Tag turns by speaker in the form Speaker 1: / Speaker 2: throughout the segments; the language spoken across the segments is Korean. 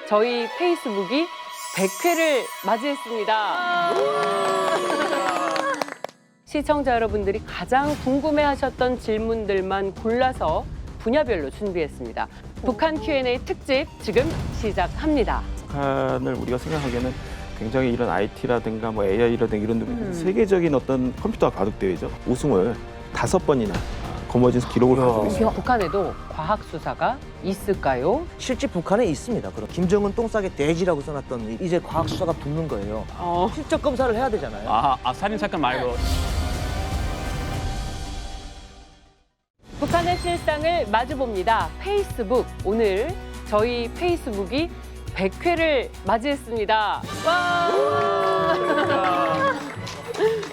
Speaker 1: 저희 페이스북이 100회를 맞이했습니다. 시청자 여러분들이 가장 궁금해하셨던 질문들만 골라서 분야별로 준비했습니다. 북한 Q&A 특집 지금 시작합니다.
Speaker 2: 북한을 우리가 생각하기에는 굉장히 이런 IT라든가 뭐 AI라든가 이런 세계적인 어떤 컴퓨터 바둑 대회죠. 우승을 5번이나 거머쥔 기록을 가지고 있습니다.
Speaker 1: 북한에도 과학 수사가 있을까요?
Speaker 3: 실제 북한에 있습니다. 그럼 김정은 똥싸개 돼지라고 써놨던 이제 과학 수사가 붙는 거예요. 실적 검사를 해야 되잖아요.
Speaker 4: 살인 사건 말고.
Speaker 1: 북한의 실상을 마주봅니다. 페이스북. 오늘 저희 페이스북이 100회를 맞이했습니다. 와!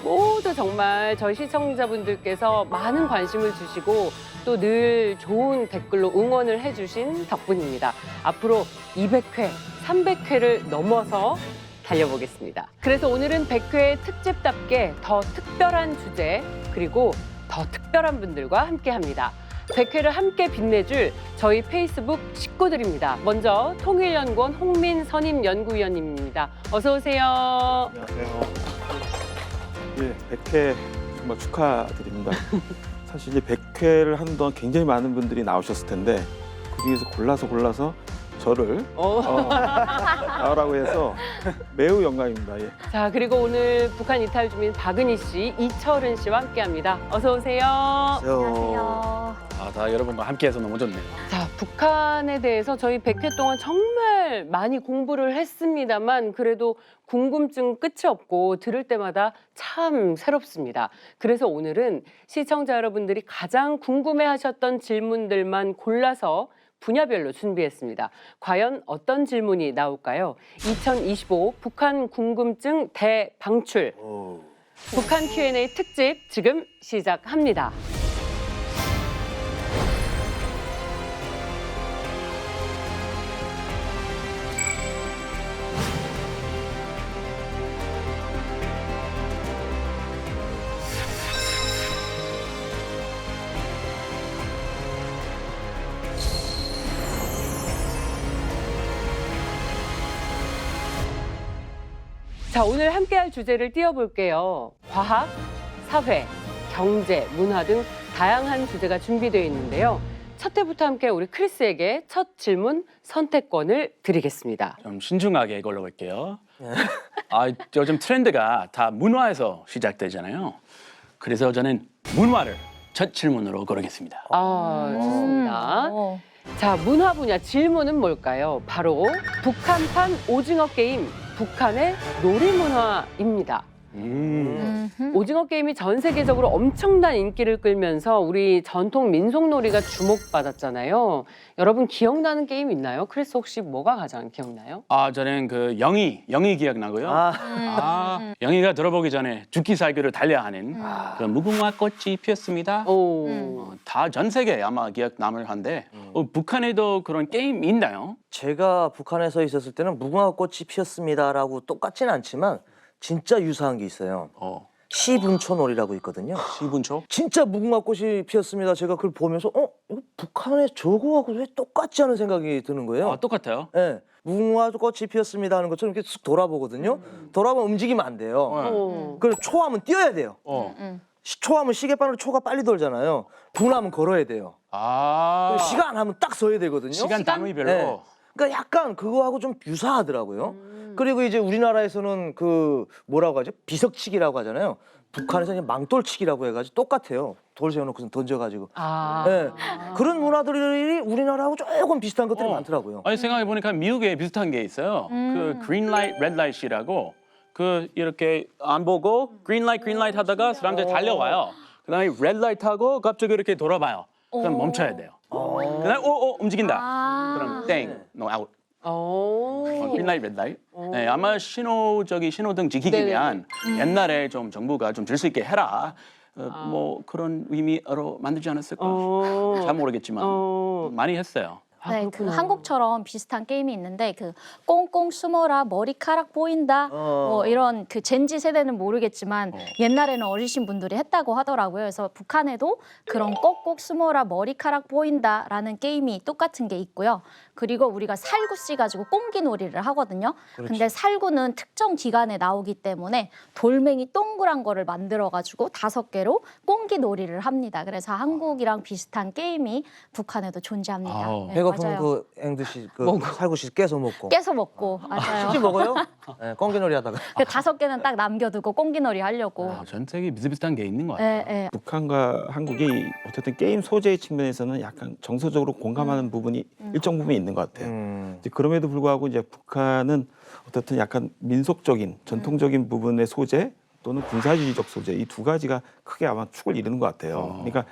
Speaker 1: 모두 정말 저희 시청자분들께서 많은 관심을 주시고 또 늘 좋은 댓글로 응원을 해주신 덕분입니다. 앞으로 200회, 300회를 넘어서 달려보겠습니다. 그래서 오늘은 100회 특집답게 더 특별한 주제 그리고 더 특별한 분들과 함께합니다. 100회를 함께 빛내줄 저희 페이스북 식구들입니다. 먼저 통일연구원 홍민 선임 연구위원님입니다. 어서 오세요.
Speaker 2: 안녕하세요. 예, 100회 정말 축하드립니다. 사실 이제 100회를 하는 동안 굉장히 많은 분들이 나오셨을 텐데 그중에서 골라서 저를 나오라고 해서 매우 영광입니다. 예.
Speaker 1: 자, 그리고 오늘 북한 이탈 주민 박은희 씨, 이철은 씨와 함께합니다. 어서 오세요.
Speaker 3: 안녕하세요.
Speaker 4: 다 여러분과 함께해서 너무 좋네요.
Speaker 1: 자, 북한에 대해서 저희 100회 동안 정말 많이 공부를 했습니다만 그래도 궁금증 끝이 없고 들을 때마다 참 새롭습니다. 그래서 오늘은 시청자 여러분들이 가장 궁금해하셨던 질문들만 골라서 분야별로 준비했습니다. 과연 어떤 질문이 나올까요? 2025 북한 궁금증 대방출. 북한 Q&A 특집 지금 시작합니다. 자, 오늘 함께할 주제를 띄워볼게요. 과학, 사회, 경제, 문화 등 다양한 주제가 준비되어 있는데요. 첫 회부터 함께 우리 크리스에게 첫 질문 선택권을 드리겠습니다.
Speaker 4: 좀 신중하게 골라볼게요. 요즘 트렌드가 다 문화에서 시작되잖아요. 그래서 저는 문화를 첫 질문으로 고르겠습니다.
Speaker 1: 좋습니다. 자, 문화 분야 질문은 뭘까요? 바로 북한판 오징어 게임, 북한의 놀이 문화입니다. 오징어 게임이 전 세계적으로 엄청난 인기를 끌면서 우리 전통 민속놀이가 주목받았잖아요. 여러분 기억나는 게임 있나요? 크리스 혹시 뭐가 가장 기억나요?
Speaker 4: 저는 그 영희 기억나고요. 영희가 들어보기 전에 죽기 살기를 달려하는 그 무궁화 꽃이 피었습니다. 다 전 세계 아마 기억 남을 한데 북한에도 그런 게임 있나요?
Speaker 3: 제가 북한에서 있었을 때는 무궁화 꽃이 피었습니다라고 똑같지는 않지만 진짜 유사한 게 있어요. 시분초놀이라고 있거든요.
Speaker 4: 시분초?
Speaker 3: 진짜 무궁화 꽃이 피었습니다. 제가 그걸 보면서 이거 북한의 저거하고 왜 똑같지 않은 생각이 드는 거예요.
Speaker 4: 똑같아요?
Speaker 3: 네. 무궁화 꽃이 피었습니다 하는 것처럼 이렇게 쑥 돌아보거든요. 돌아보면 움직이면 안 돼요. 그리고 초하면 뛰어야 돼요. 초하면 시계바늘로 초가 빨리 돌잖아요. 분하면 걸어야 돼요. 그리고 시가 안 하면 딱 서야 되거든요.
Speaker 4: 시간 단위별로?
Speaker 3: 네. 그러니까 약간 그거하고 좀 유사하더라고요. 그리고 이제 우리나라에서는 그 뭐라고 하죠? 비석치기라고 하잖아요. 북한에서는 망돌치기라고 해가지고 똑같아요. 돌 세워놓고 던져가지고. 네. 그런 문화들이 우리나라하고 조금 비슷한 것들이 많더라고요.
Speaker 4: 아니 생각해보니까 미국에 비슷한 게 있어요. 그 green light, red light이라고 그 이렇게 안 보고 green light 하다가 사람들이 달려와요. 그다음에 red light 하고 갑자기 이렇게 돌아봐요. 그럼 멈춰야 돼요. 그다음에 움직인다. 그럼 땡, no out. green light, red light. 네, 아마 신호등 지키기면 옛날에 좀 정부가 좀 줄 수 있게 해라. 뭐 그런 의미로 만들지 않았을까? 잘 모르겠지만 많이 했어요.
Speaker 5: 네, 그 한국처럼 비슷한 게임이 있는데 그 꽁꽁 숨어라 머리카락 보인다 뭐 이런 그 젠지 세대는 모르겠지만 옛날에는 어리신 분들이 했다고 하더라고요. 그래서 북한에도 그런 꼭꼭 숨어라 머리카락 보인다라는 게임이 똑같은 게 있고요. 그리고 우리가 살구씨 가지고 꽁기놀이를 하거든요. 근데 살구는 특정 기간에 나오기 때문에 돌멩이 동그란 거를 만들어가지고 5개로 꽁기놀이를 합니다. 그래서 한국이랑 비슷한 게임이 북한에도 존재합니다.
Speaker 4: 아우.
Speaker 5: 네,
Speaker 3: 배고프면
Speaker 5: 맞아요.
Speaker 3: 그 앵두씨 그 살구씨 깨서 먹고.
Speaker 5: 깨서 먹고 맞아요.
Speaker 3: 치즈 먹어요? 네, 꽁기놀이 하다가.
Speaker 5: 그 5개는 딱 남겨두고 꽁기놀이 하려고.
Speaker 4: 전 세계 비슷비슷한 게 있는 것 같아요.
Speaker 5: 예, 예.
Speaker 2: 북한과 한국이 어쨌든 게임 소재의 측면에서는 약간 정서적으로 공감하는 부분이 일정 부분 있는 것 같아요. 이제 그럼에도 불구하고 이제 북한은 어쨌든 약간 민속적인 전통적인 부분의 소재 또는 군사주의적 소재 이 두 가지가 크게 아마 축을 이루는 것 같아요. 그러니까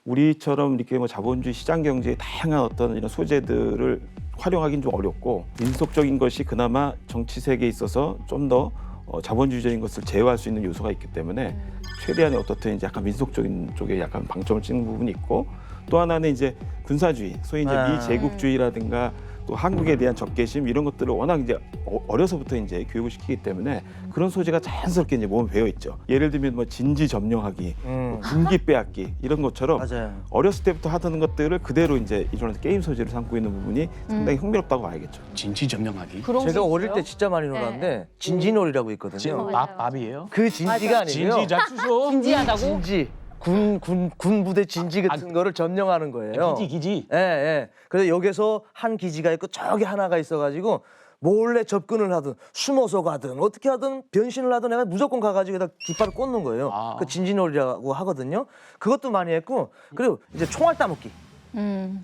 Speaker 2: 우리처럼 이렇게 뭐 자본주의 시장 경제의 다양한 어떤 이런 소재들을 활용하기는 좀 어렵고 민속적인 것이 그나마 정치 세계에 있어서 좀 더 자본주의적인 것을 제어할 수 있는 요소가 있기 때문에 최대한의 어떻든 이제 약간 민속적인 쪽에 약간 방점을 찍는 부분이 있고 또 하나는 이제 군사주의, 소위 이제 미제국주의라든가 또 한국에 대한 적개심 이런 것들을 워낙 이제 어려서부터 이제 교육을 시키기 때문에 그런 소재가 자연스럽게 이제 몸에 배어 있죠. 예를 들면 뭐 진지 점령하기, 뭐 군기 빼앗기 이런 것처럼
Speaker 3: 맞아요.
Speaker 2: 어렸을 때부터 하던 것들을 그대로 이제 이런 게임 소재로 삼고 있는 부분이 상당히 흥미롭다고 봐야겠죠.
Speaker 4: 진지 점령하기.
Speaker 1: 그런
Speaker 3: 제가
Speaker 1: 게
Speaker 3: 어릴
Speaker 1: 있어요?
Speaker 3: 때 진짜 많이 놀았는데 진지놀이라고 있거든요.
Speaker 5: 맞아요.
Speaker 4: 밥이에요?
Speaker 3: 그 진지가 아니고요.
Speaker 4: 진지 자투소.
Speaker 1: 진지하다고?
Speaker 3: 진지. 군 부대 진지 같은 거를 점령하는 거예요.
Speaker 4: 기지.
Speaker 3: 예, 예. 그래서 여기서 한 기지가 있고 저기 하나가 있어가지고 몰래 접근을 하든 숨어서 가든 어떻게 하든 변신을 하든 내가 무조건 가가지고 여기다 깃발을 꽂는 거예요.
Speaker 4: 아.
Speaker 3: 그 진지놀이라고 하거든요. 그것도 많이 했고 그리고 이제 총알 따먹기.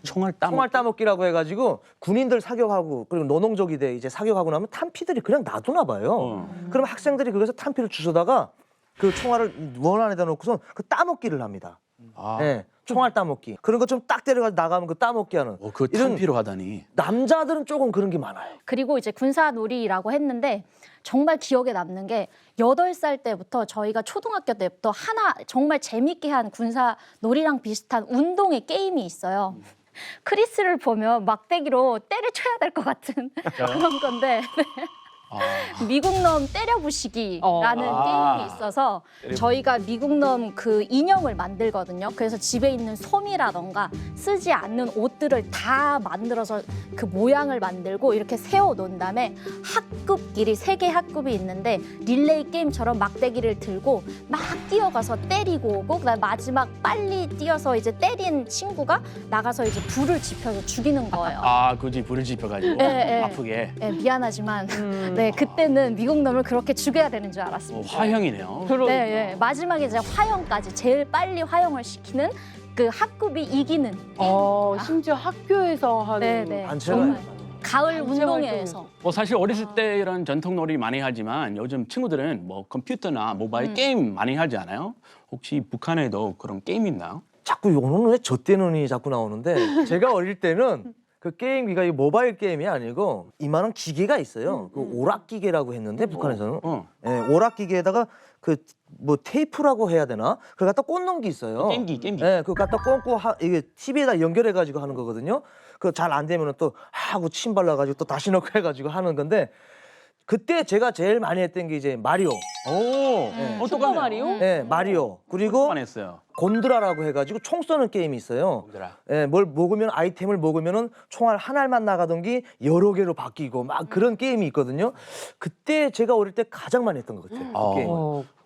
Speaker 4: 총알
Speaker 3: 총알 따먹기라고 해가지고 군인들 사격하고 그리고 노농족이대 이제 사격하고 나면 탄피들이 그냥 놔두나 봐요. 그럼 학생들이 거기서 탄피를 주워다가 그 총알을 원 안에다 놓고서 그 따먹기를 합니다. 예, 총알 따먹기. 그런 거 좀 딱 때려가지고 나가면 그 따먹기 하는.
Speaker 4: 그
Speaker 3: 이런
Speaker 4: 탄피로 하다니.
Speaker 3: 남자들은 조금 그런 게 많아요.
Speaker 5: 그리고 이제 군사놀이라고 했는데 정말 기억에 남는 게 8살 때부터 저희가 초등학교 때부터 하나 정말 재밌게 한 군사놀이랑 비슷한 운동의 게임이 있어요. 크리스를 보면 막대기로 때려쳐야 될 것 같은 그런 건데 미국놈 때려부시기라는 게임이 있어서 저희가 미국놈 그 인형을 만들거든요. 그래서 집에 있는 솜이라던가 쓰지 않는 옷들을 다 만들어서 그 모양을 만들고 이렇게 세워 놓은 다음에 학급끼리 3개 학급이 있는데 릴레이 게임처럼 막대기를 들고 막 뛰어가서 때리고 오고 그다음에 마지막 빨리 뛰어서 이제 때린 친구가 나가서 이제 불을 지펴서 죽이는 거예요.
Speaker 4: 굳이 불을 지펴가지고
Speaker 5: 예.
Speaker 4: 아프게.
Speaker 5: 네, 미안하지만 네 그때는 미국 놈을 그렇게 죽여야 되는 줄 알았습니다.
Speaker 4: 화형이네요.
Speaker 1: 그러니까.
Speaker 5: 네, 네, 마지막에 이제 화형까지 제일 빨리 화형을 시키는 그 학급이 이기는.
Speaker 1: 심지어 학교에서 하는
Speaker 5: 네, 네.
Speaker 3: 단체가
Speaker 5: 정말 가을
Speaker 1: 단체
Speaker 5: 운동회에서.
Speaker 4: 사실 어렸을 때 이런 전통놀이 많이 하지만 요즘 친구들은 뭐 컴퓨터나 모바일 게임 많이 하지 않아요? 혹시 북한에도 그런 게임 있나요?
Speaker 3: 자꾸 요는 왜 저 때는이 자꾸 나오는데 제가 어릴 때는 그 게임기가 이 모바일 게임이 아니고 이만한 기계가 있어요. 그 오락기계라고 했는데 북한에서는 예, 오락기계에다가 그 뭐 테이프라고 해야 되나? 그걸 갖다 꽂는 게 있어요.
Speaker 4: 게임기.
Speaker 3: 예, 그거 갖다 꽂고 이게 TV에다 연결해 가지고 하는 거거든요. 그 잘 안 되면은 또 하고 침 발라 가지고 또 다시 넣고 해 가지고 하는 건데 그때 제가 제일 많이 했던 게 이제 마리오.
Speaker 1: 슈퍼 마리오?
Speaker 3: 예, 마리오. 그리고
Speaker 4: 안 했어요.
Speaker 3: 곤드라라고 해가지고 총 쏘는 게임이 있어요.
Speaker 4: 곤드라.
Speaker 3: 예, 뭘 먹으면 아이템을 먹으면은 총알 한 알만 나가던 게 여러 개로 바뀌고 막 그런 게임이 있거든요. 그때 제가 어릴 때 가장 많이 했던 것 같아요. 그 게임.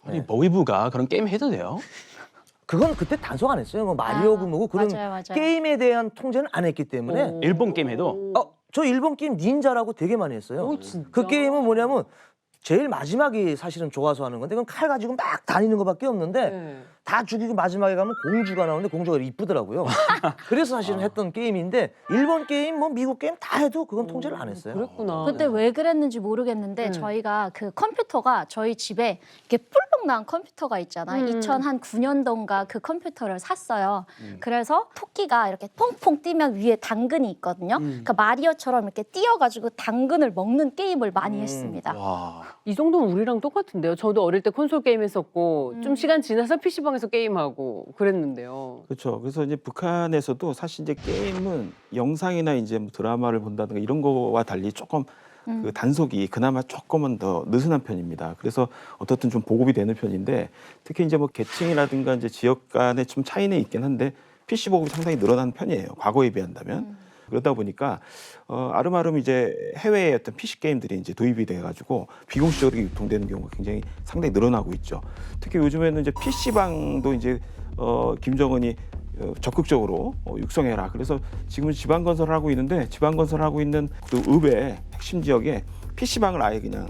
Speaker 4: 아니 보이부가 그런 게임 해도 돼요?
Speaker 3: 그건 그때 단속 안 했어요. 뭐 마리오고 뭐고 그런
Speaker 5: 맞아요.
Speaker 3: 게임에 대한 통제는 안 했기 때문에.
Speaker 4: 일본 게임 해도?
Speaker 3: 저 일본 게임 닌자라고 되게 많이 했어요.
Speaker 1: 진짜?
Speaker 3: 그 게임은 뭐냐면 제일 마지막이 사실은 좋아서 하는 건데 그건 칼 가지고 막 다니는 것밖에 없는데
Speaker 1: 네.
Speaker 3: 다 죽이고 마지막에 가면 공주가 나오는데 공주가 이쁘더라고요. 그래서 사실은 했던 게임인데 일본 게임 뭐 미국 게임 다 해도 그건 통제를 안 했어요.
Speaker 1: 그랬구나.
Speaker 5: 그때 왜 그랬는지 모르겠는데 저희가 그 컴퓨터가 저희 집에 이렇게 뿔룩 나온 컴퓨터가 있잖아. 2009년도인가 그 컴퓨터를 샀어요. 그래서 토끼가 이렇게 퐁퐁 뛰면 위에 당근이 있거든요. 그러니까 마리오처럼 이렇게 뛰어가지고 당근을 먹는 게임을 많이 했습니다.
Speaker 4: 와.
Speaker 1: 이 정도면 우리랑 똑같은데요. 저도 어릴 때 콘솔 게임 했었고 좀 시간 지나서 PC방에서 게임하고 그랬는데요.
Speaker 2: 그렇죠. 그래서 이제 북한에서도 사실 이제 게임은 영상이나 이제 뭐 드라마를 본다든가 이런 거와 달리 조금 그 단속이 그나마 조금은 더 느슨한 편입니다. 그래서 어떻든 좀 보급이 되는 편인데 특히 이제 뭐 계층이라든가 이제 지역 간에 좀 차이는 있긴 한데 PC 보급이 상당히 늘어난 편이에요. 과거에 비한다면. 그러다 보니까 아름아름 이제 해외의 어떤 PC 게임들이 이제 도입이 돼가지고 비공식적으로 유통되는 경우가 굉장히 상당히 늘어나고 있죠. 특히 요즘에는 이제 PC방도 이제 김정은이 적극적으로 육성해라. 그래서 지금은 지방 건설을 하고 있는데 지방 건설을 하고 있는 그 읍의 핵심 지역에 PC방을 아예 그냥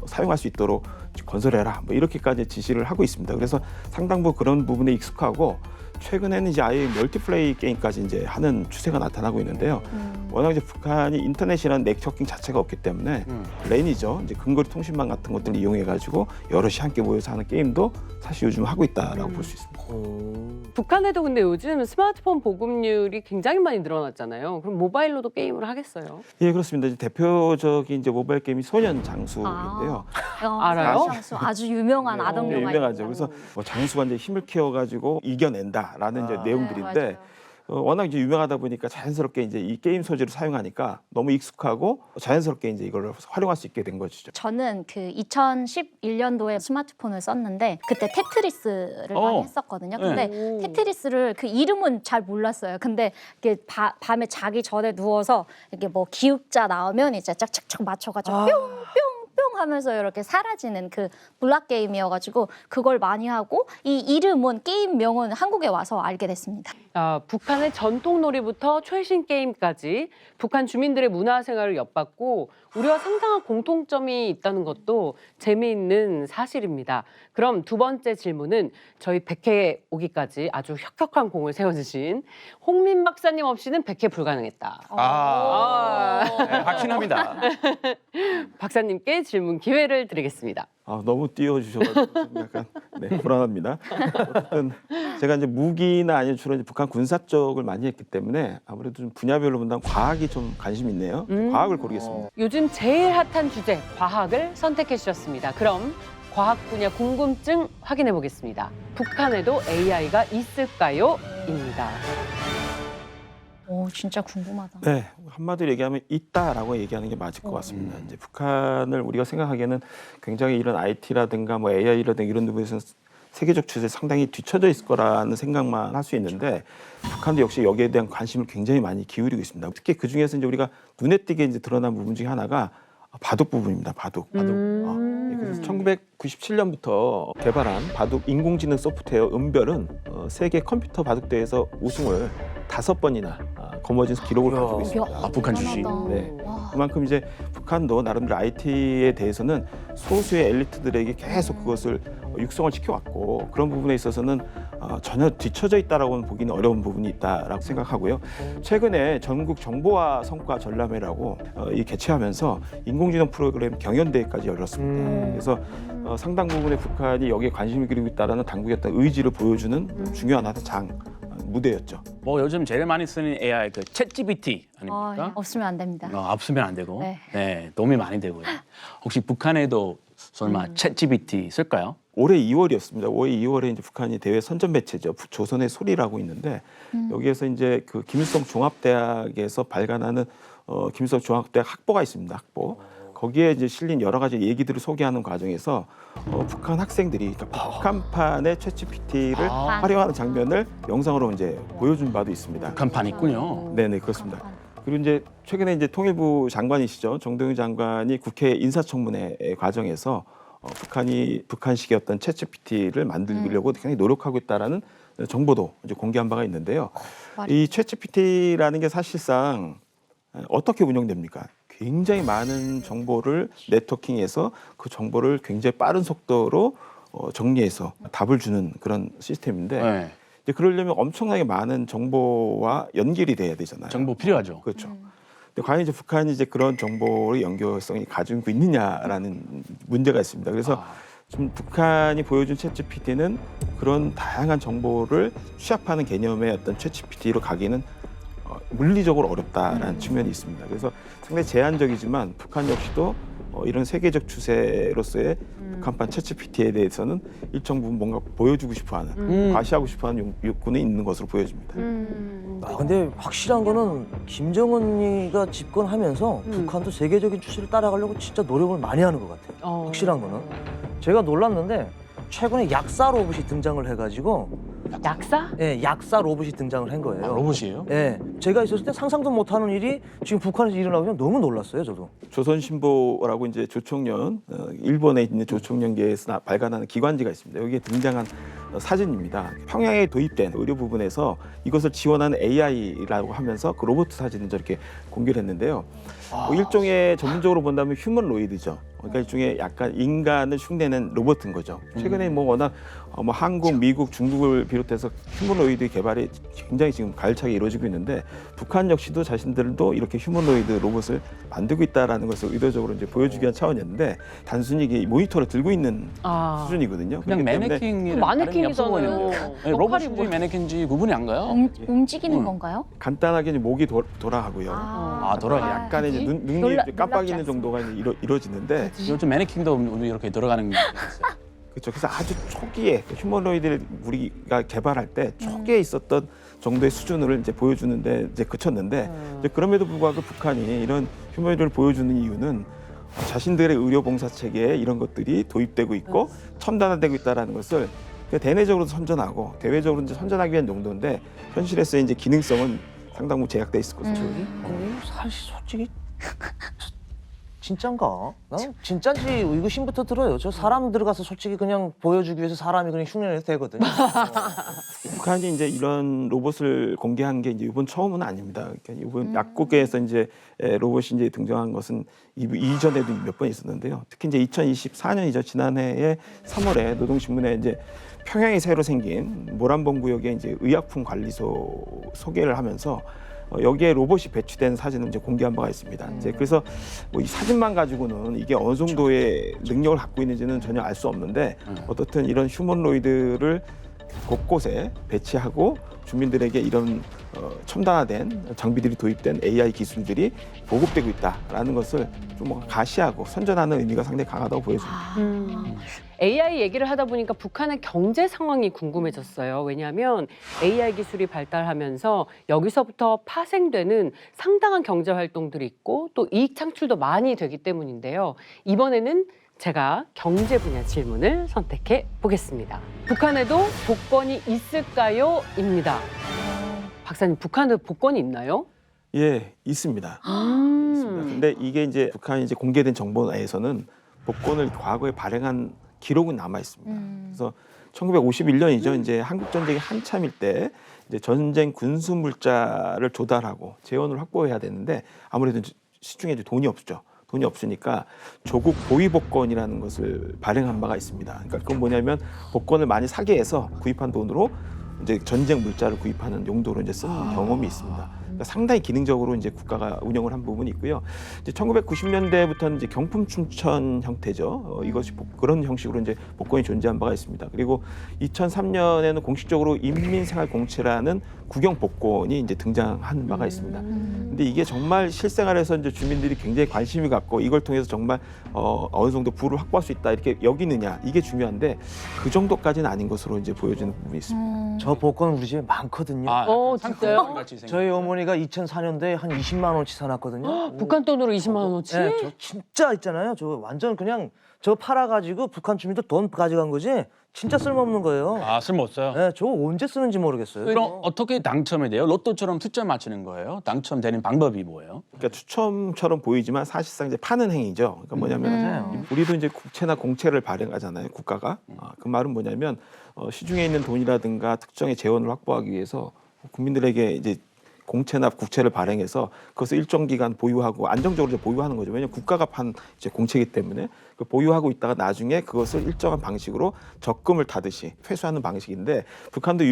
Speaker 2: 사용할 수 있도록 건설해라. 뭐 이렇게까지 지시를 하고 있습니다. 그래서 상당부 그런 부분에 익숙하고 최근에는 이제 아예 멀티플레이 게임까지 이제 하는 추세가 나타나고 있는데요. 워낙 이제 북한이 인터넷이라는 네트워킹 자체가 없기 때문에 랜이죠. 이제 근거리 통신망 같은 것들을 이용해가지고 여럿이 함께 모여서 하는 게임도 사실 요즘 하고 있다라고 볼 수 있습니다.
Speaker 1: 북한에도 근데 요즘 스마트폰 보급률이 굉장히 많이 늘어났잖아요. 그럼 모바일로도 게임을 하겠어요?
Speaker 2: 예, 그렇습니다. 이제 대표적인 이제 모바일 게임이 소년 장수인데요.
Speaker 1: 알아요?
Speaker 5: 아주 유명한 아동
Speaker 2: 네,
Speaker 5: 영화.
Speaker 2: 유명하죠. 그래서 뭐 장수가 이제 힘을 키워가지고 이겨낸다라는 이제 내용들인데
Speaker 5: 네,
Speaker 2: 워낙 이제 유명하다 보니까 자연스럽게 이제 이 게임 소재를 사용하니까 너무 익숙하고 자연스럽게 이제 이걸 활용할 수 있게 된 것이죠.
Speaker 5: 저는 그 2011년도에 스마트폰을 썼는데 그때 테트리스를 많이 했었거든요. 근데
Speaker 1: 네.
Speaker 5: 테트리스를 그 이름은 잘 몰랐어요. 근데 이게 밤에 자기 전에 누워서 이렇게 뭐 기욱자 나오면 이제 짝짝짝 맞춰가지고 뿅뿅 하면서 이렇게 사라지는 그 블락 게임이어가지고 그걸 많이 하고 이 이름은 게임명은 한국에 와서 알게 됐습니다.
Speaker 1: 북한의 전통 놀이부터 최신 게임까지 북한 주민들의 문화생활을 엿봤고 우리와 상당한 공통점이 있다는 것도 재미있는 사실입니다. 그럼 두 번째 질문은 저희 100회 오기까지 아주 혁혁한 공을 세워주신 홍민 박사님 없이는 100회 불가능했다.
Speaker 4: 네, 확신합니다.
Speaker 1: 박사님께 질문 기회를 드리겠습니다.
Speaker 2: 너무 띄워주셔가지고 좀 약간 불안합니다. 어쨌든 제가 이제 무기나 아니면 주로 이제 북한 군사 쪽을 많이 했기 때문에 아무래도 좀 분야별로 본다면 과학이 좀 관심이 있네요. 과학을 고르겠습니다.
Speaker 1: 요즘 제일 핫한 주제 과학을 선택해 주셨습니다. 그럼 과학 분야 궁금증 확인해 보겠습니다. 북한에도 AI가 있을까요? 입니다.
Speaker 5: 오, 진짜 궁금하다.
Speaker 2: 네, 한마디로 얘기하면 있다라고 얘기하는 게 맞을 것 같습니다. 이제 북한을 우리가 생각하기에는 굉장히 이런 IT라든가 뭐 AI라든가 이런 부분에서는 세계적 추세에 상당히 뒤처져 있을 거라는 생각만 할 수 있는데 북한도 역시 여기에 대한 관심을 굉장히 많이 기울이고 있습니다. 특히 그 중에서 이제 우리가 눈에 띄게 이제 드러난 부분 중에 하나가 바둑 부분입니다. 바둑. 그래서 1997년부터 개발한 바둑 인공지능 소프트웨어 은별은 세계 컴퓨터 바둑 대회에서 우승을 5번이나 거머쥐는 기록을 가지고 있습니다.
Speaker 4: 북한 출신.
Speaker 2: 네. 그만큼 이제 북한도 나름대로 IT에 대해서는 소수의 엘리트들에게 계속 그것을 육성을 시켜왔고 그런 부분에 있어서는 전혀 뒤처져 있다라고는 보기는 어려운 부분이 있다라고 생각하고요. 최근에 전국 정보화 성과 전람회라고 이 개최하면서 인공지능 프로그램 경연대회까지 열렸습니다. 그래서 상당 부분의 북한이 여기에 관심을 기울이고 있다라는 당국의 어떤 의지를 보여주는 중요한 하나의 무대였죠.
Speaker 4: 뭐 요즘 제일 많이 쓰는 AI 그 챗GPT 아닙니까?
Speaker 5: 없으면 안 됩니다.
Speaker 4: 없으면 안 되고,
Speaker 5: 네.
Speaker 4: 네, 도움이 많이 되고요. 혹시 북한에도 설마 챗GPT 쓸까요?
Speaker 2: 올해 2월이었습니다. 올해 2월에 이제 북한이 대회 선전 매체죠. 조선의 소리라고 있는데 여기에서 이제 그 김일성 종합대학에서 발간하는 김일성 종합대학 학보가 있습니다. 학보. 거기에 이제 실린 여러 가지 얘기들을 소개하는 과정에서 북한 학생들이 그러니까 북한판의 챗GPT를 활용하는 장면을 영상으로 이제 보여준 바도 있습니다.
Speaker 4: 북한판 있군요.
Speaker 2: 네네 그렇습니다. 그리고 이제 최근에 이제 통일부 장관이시죠 정동영 장관이 국회 인사청문회 과정에서 북한이 북한식의 어떤 챗GPT를 만들려고 굉장히 노력하고 있다라는 정보도 이제 공개한 바가 있는데요. 이 챗GPT라는 게 사실상 어떻게 운영됩니까? 굉장히 많은 정보를 네트워킹해서 그 정보를 굉장히 빠른 속도로 정리해서 답을 주는 그런 시스템인데
Speaker 4: 네.
Speaker 2: 이제 그러려면 엄청나게 많은 정보와 연결이 돼야 되잖아요.
Speaker 4: 정보 필요하죠.
Speaker 2: 그렇죠. 근데 과연 이제 북한이 이제 그런 정보의 연결성이 가지고 있느냐라는 문제가 있습니다. 그래서 좀 북한이 보여준 챗GPT는 그런 다양한 정보를 취합하는 개념의 어떤 챗GPT로 가기는 물리적으로 어렵다라는 측면이 있습니다. 그래서 상당히 제한적이지만 북한 역시도 이런 세계적 추세로서의 북한판 챗GPT에 대해서는 일정 부분 뭔가 보여주고 싶어하는, 과시하고 싶어하는 욕구는 있는 것으로 보여집니다.
Speaker 3: 근데 확실한 거는 김정은이가 집권하면서 북한도 세계적인 추세를 따라가려고 진짜 노력을 많이 하는 것 같아요. 확실한 거는. 제가 놀랐는데 최근에 약사 로봇이 등장을 해가지고
Speaker 1: 약사?
Speaker 3: 예, 약사 로봇이 등장을 한 거예요.
Speaker 4: 아, 로봇이에요?
Speaker 3: 예, 제가 있었을 때 상상도 못하는 일이 지금 북한에서 일어나고 그냥 너무 놀랐어요, 저도.
Speaker 2: 조선신보라고 이제 조총련, 일본에 있는 조총련계에서 발간하는 기관지가 있습니다. 여기에 등장한 사진입니다. 평양에 도입된 의료 부분에서 이것을 지원하는 AI라고 하면서 그 로봇 사진을 저렇게 공개를 했는데요. 뭐 일종의 전문적으로 본다면 휴먼로이드죠. 그러니까 일종의 약간 인간을 흉내낸 로봇인 거죠. 최근에 뭐 워낙 뭐 한국, 미국, 중국을 비롯해서 휴먼로이드 개발이 굉장히 지금 가열차게 이루어지고 있는데 북한 역시도 자신들도 이렇게 휴먼로이드 로봇을 만들고 있다라는 것을 의도적으로 이제 보여주기 위한 차원이었는데 단순히 이게 모니터를 들고 있는 수준이거든요.
Speaker 4: 그냥
Speaker 2: 그렇기 때문에
Speaker 4: 매네킹이랑
Speaker 1: 마네킹이잖아요.
Speaker 4: 로봇인지 매네킹인지 구분이 안 가요?
Speaker 5: 움직이는 건가요?
Speaker 2: 간단하게 이제 목이 돌아가고요.
Speaker 4: 아, 돌아가요.
Speaker 2: 약간의 이제 눈이
Speaker 5: 놀랍지
Speaker 2: 깜빡이는
Speaker 5: 않습니다.
Speaker 2: 정도가 이제 이루어지는데
Speaker 4: 요즘 매네킹도 이렇게 돌아가는 게 있어요.
Speaker 2: 그렇죠. 그래서 아주 초기에 휴머노이드를 우리가 개발할 때 초기에 있었던 정도의 수준을 이제 보여주는데 이제 그쳤는데 이제 그럼에도 불구하고 북한이 이런 휴머노이드를 보여주는 이유는 자신들의 의료봉사 체계에 이런 것들이 도입되고 있고 첨단화되고 있다라는 것을 대내적으로 선전하고 대외적으로 이제 선전하기 위한 정도인데 현실에서의 이제 기능성은 상당 부분 제약돼 있을 것으로
Speaker 3: 사실 솔직히 진짠가? 난 진짠지 의구심부터 들어요. 저 사람 들어가서 솔직히 그냥 보여주기 위해서 사람이 그냥 흉내내도 되거든요.
Speaker 2: 북한이 이제 이런 로봇을 공개한 게 이제 이번 처음은 아닙니다. 그러니까 이번 약국에서 이제 로봇이 이제 등장한 것은 이전에도 몇 번 있었는데요. 특히 이제 2024년이죠. 지난해에 3월에 노동신문에 이제 평양에 새로 생긴 모란봉 구역의 이제 의약품 관리소 소개를 하면서 여기에 로봇이 배치된 사진을 이제 공개한 바가 있습니다. 이제 그래서 뭐 이 사진만 가지고는 이게 어느 정도의 능력을 갖고 있는지는 전혀 알 수 없는데 어떻든 이런 휴먼로이드를 곳곳에 배치하고 주민들에게 이런 첨단화된 장비들이 도입된 AI 기술들이 보급되고 있다라는 것을 좀 뭔가 가시하고 선전하는 의미가 상당히 강하다고 보여집니다.
Speaker 1: AI 얘기를 하다 보니까 북한의 경제 상황이 궁금해졌어요. 왜냐하면 AI 기술이 발달하면서 여기서부터 파생되는 상당한 경제 활동들이 있고 또 이익 창출도 많이 되기 때문인데요. 이번에는 제가 경제 분야 질문을 선택해 보겠습니다. 북한에도 복권이 있을까요? 입니다. 박사님, 북한에도 복권이 있나요?
Speaker 2: 예, 있습니다. 있습니다. 근데 이게 이제 북한이 이제 공개된 정보 내에서는 복권을 과거에 발행한 기록은 남아 있습니다. 그래서 1951년이죠. 이제 한국 전쟁이 한참일 때 이제 전쟁 군수 물자를 조달하고 재원을 확보해야 되는데 아무래도 시중에 이제 돈이 없죠. 돈이 없으니까 조국 보위 복권이라는 것을 발행한 바가 있습니다. 그러니까 그건 뭐냐면 복권을 많이 사게 해서 구입한 돈으로 이제 전쟁 물자를 구입하는 용도로 이제 쓴 경험이 있습니다. 그러니까 상당히 기능적으로 이제 국가가 운영을 한 부분이 있고요. 이제 1990년대부터는 이제 경품 춘천 형태죠. 이것이 그런 형식으로 이제 복권이 존재한 바가 있습니다. 그리고 2003년에는 공식적으로 인민생활공채라는 국영 복권이 이제 등장한 바가 있습니다. 근데 이게 정말 실생활에서 이제 주민들이 굉장히 관심이 갖고 이걸 통해서 정말 어느 정도 부를 확보할 수 있다 이렇게 여기느냐 이게 중요한데 그 정도까지는 아닌 것으로 이제 보여지는 부분이 있습니다.
Speaker 3: 저 복권 우리 집에 많거든요.
Speaker 1: 진짜요?
Speaker 4: 같이 생긴.
Speaker 3: 저희 어머니가 2004년도에 한 20만 원치 사놨거든요.
Speaker 1: 북한 돈으로 20만 원어치?
Speaker 3: 네, 저 진짜 있잖아요. 저 완전 그냥 저 팔아가지고 북한 주민들 돈 가져간 거지. 진짜 쓸모없는 거예요.
Speaker 4: 아, 쓸모없어요?
Speaker 3: 네, 저 언제 쓰는지 모르겠어요.
Speaker 4: 그럼 어떻게 당첨이 돼요? 로또처럼 숫자 맞추는 거예요? 당첨되는 방법이 뭐예요?
Speaker 2: 그러니까 추첨처럼 보이지만 사실상 이제 파는 행위죠. 그러니까 뭐냐면
Speaker 3: 맞아요.
Speaker 2: 우리도 이제 국채나 공채를 발행하잖아요. 국가가. 그 말은 뭐냐면 시중에 있는 돈이라든가 특정의 재원을 확보하기 위해서 국민들에게 이제 공채나 국채를 발행해서 그것을 일정 기간 보유하고 안정적으로 이제 보유하는 거죠. 왜냐하면 국가가 판 이제 공채이기 때문에 그 보유하고 있다가 나중에 그것을 일정한 방식으로 적금을 타듯이 회수하는 방식인데 북한도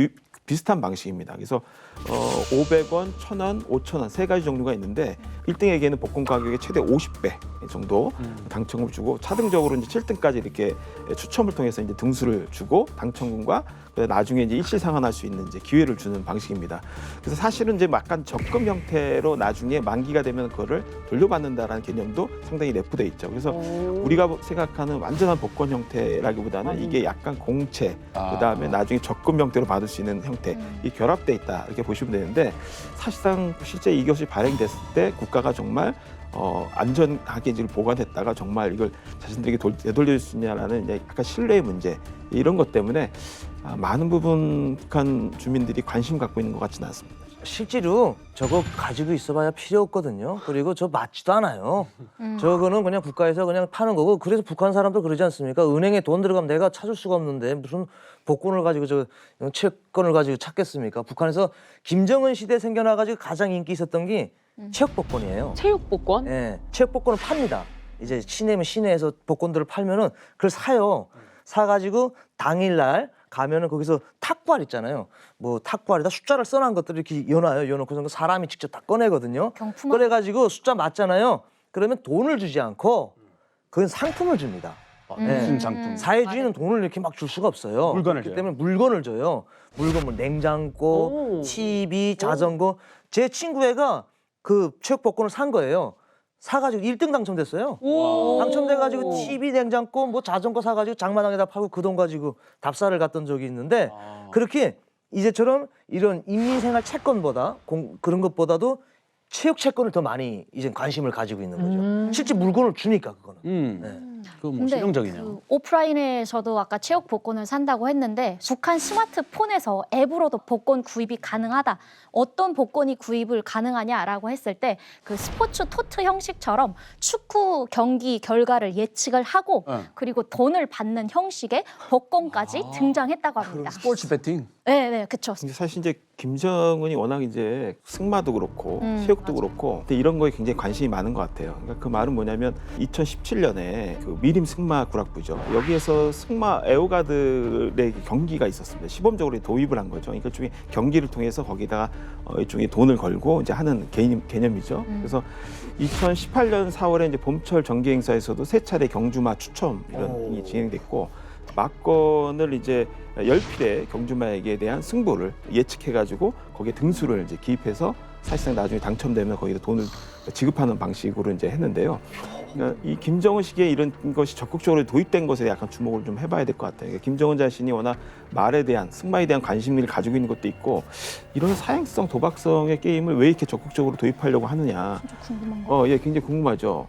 Speaker 2: 비슷한 방식입니다. 그래서 500원, 1,000원, 5,000원 세 가지 종류가 있는데 1등에게는 복권 가격의 최대 50배 정도 당첨을 주고 차등적으로 이제 7등까지 이렇게 추첨을 통해서 이제 등수를 주고 당첨금과 나중에 이제 일시상환할 수 있는 이제 기회를 주는 방식입니다. 그래서 사실은 이제 약간 적금 형태로 나중에 만기가 되면 그거를 돌려받는다라는 개념도 상당히 내포돼 있죠. 그래서 우리가 생각하는 완전한 복권 형태라기보다는 이게 약간 공채, 그다음에 나중에 적금 형태로 받을 수 있는 형태, 이 결합돼 있다 이렇게 보시면 되는데 사실상 실제 이것이 발행됐을 때 국가가 정말 안전하게 이제 보관했다가 정말 이걸 자신들에게 되돌릴 수 있냐라는 이제 약간 신뢰의 문제 이런 것 때문에 많은 부분 북한 주민들이 관심 갖고 있는 것 같지는 않습니다.
Speaker 3: 실제로 저거 가지고 있어봐야 필요 없거든요. 그리고 저 맞지도 않아요. 저거는 그냥 국가에서 그냥 파는 거고 그래서 북한 사람들 그러지 않습니까? 은행에 돈 들어가면 내가 찾을 수가 없는데 무슨 복권을 가지고 저 채권을 가지고 찾겠습니까? 북한에서 김정은 시대 생겨나가지고 가장 인기 있었던 게 체육 복권이에요.
Speaker 1: 체육 복권?
Speaker 3: 예, 체육 복권을 팝니다. 이제 시내면 시내에서 복권들을 팔면은 그걸 사요. 사가지고 당일날 가면은 거기서 탁구알 있잖아요. 뭐 탁구알에다 숫자를 써놓은 것들을 이렇게 여놔요. 여놓고서 사람이 직접 다 꺼내거든요.
Speaker 5: 경품을?
Speaker 3: 그래가지고 숫자 맞잖아요. 그러면 돈을 주지 않고 그건 상품을 줍니다.
Speaker 4: 무슨 상품?
Speaker 3: 사회주의는 돈을 이렇게 막 줄 수가 없어요.
Speaker 4: 물건을
Speaker 3: 그렇기
Speaker 4: 줘요.
Speaker 3: 때문에 물건을 줘요. 물건 뭐 냉장고,
Speaker 1: 오.
Speaker 3: TV, 자전거. 제 친구 애가 그 체육 복권을 산 거예요. 사가지고 1등 당첨됐어요.
Speaker 1: 오.
Speaker 3: 당첨돼가지고 TV, 냉장고, 뭐 자전거 사가지고 장마당에다 팔고 그 돈 가지고 답사를 갔던 적이 있는데 그렇게 이제처럼 이런 인민생활 채권보다 그런 것보다도 체육 채권을 더 많이 이제 관심을 가지고 있는 거죠. 실제 물건을 주니까 그거는.
Speaker 4: 그거 뭐
Speaker 5: 근데
Speaker 4: 실용적이네요.
Speaker 5: 그 오프라인에서도 아까 체육 복권을 산다고 했는데 북한 스마트폰에서 앱으로도 복권 구입이 가능하다. 어떤 복권이 구입을 가능하냐라고 했을 때 그 스포츠 토트 형식처럼 축구 경기 결과를 예측을 하고 그리고 돈을 받는 형식의 복권까지 등장했다고 합니다.
Speaker 4: 스포츠 베팅.
Speaker 5: 네, 그렇죠.
Speaker 2: 근데 사실 이제 김정은이 워낙 이제 승마도 그렇고 체육도 그렇고 근데 이런 거에 굉장히 관심이 많은 것 같아요. 그러니까 그 말은 뭐냐면 2017년에 그 미림 승마 구락부죠. 여기에서 승마 애호가들의 경기가 있었습니다. 시범적으로 도입을 한 거죠. 그러니까 일종의 경기를 통해서 거기다가 일종의 돈을 걸고 이제 하는 개념이죠. 그래서 2018년 4월에 이제 봄철 정기 행사에서도 세 차례 경주마 추첨 이런 게 진행됐고 막건을 이제 10필의 경주마에게 대한 승부를 예측해가지고 거기에 등수를 이제 기입해서 사실상 나중에 당첨되면 거기다 돈을 지급하는 방식으로 이제 했는데요. 그러니까 이 김정은 시기에 이런 것이 적극적으로 도입된 것에 약간 주목을 좀 해봐야 될 것 같아요. 그러니까 김정은 자신이 워낙 말에 대한 승마에 대한 관심을 가지고 있는 것도 있고 이런 사행성, 도박성의 게임을 왜 이렇게 적극적으로 도입하려고 하느냐.
Speaker 5: 궁금한 거.
Speaker 2: 예, 굉장히 궁금하죠.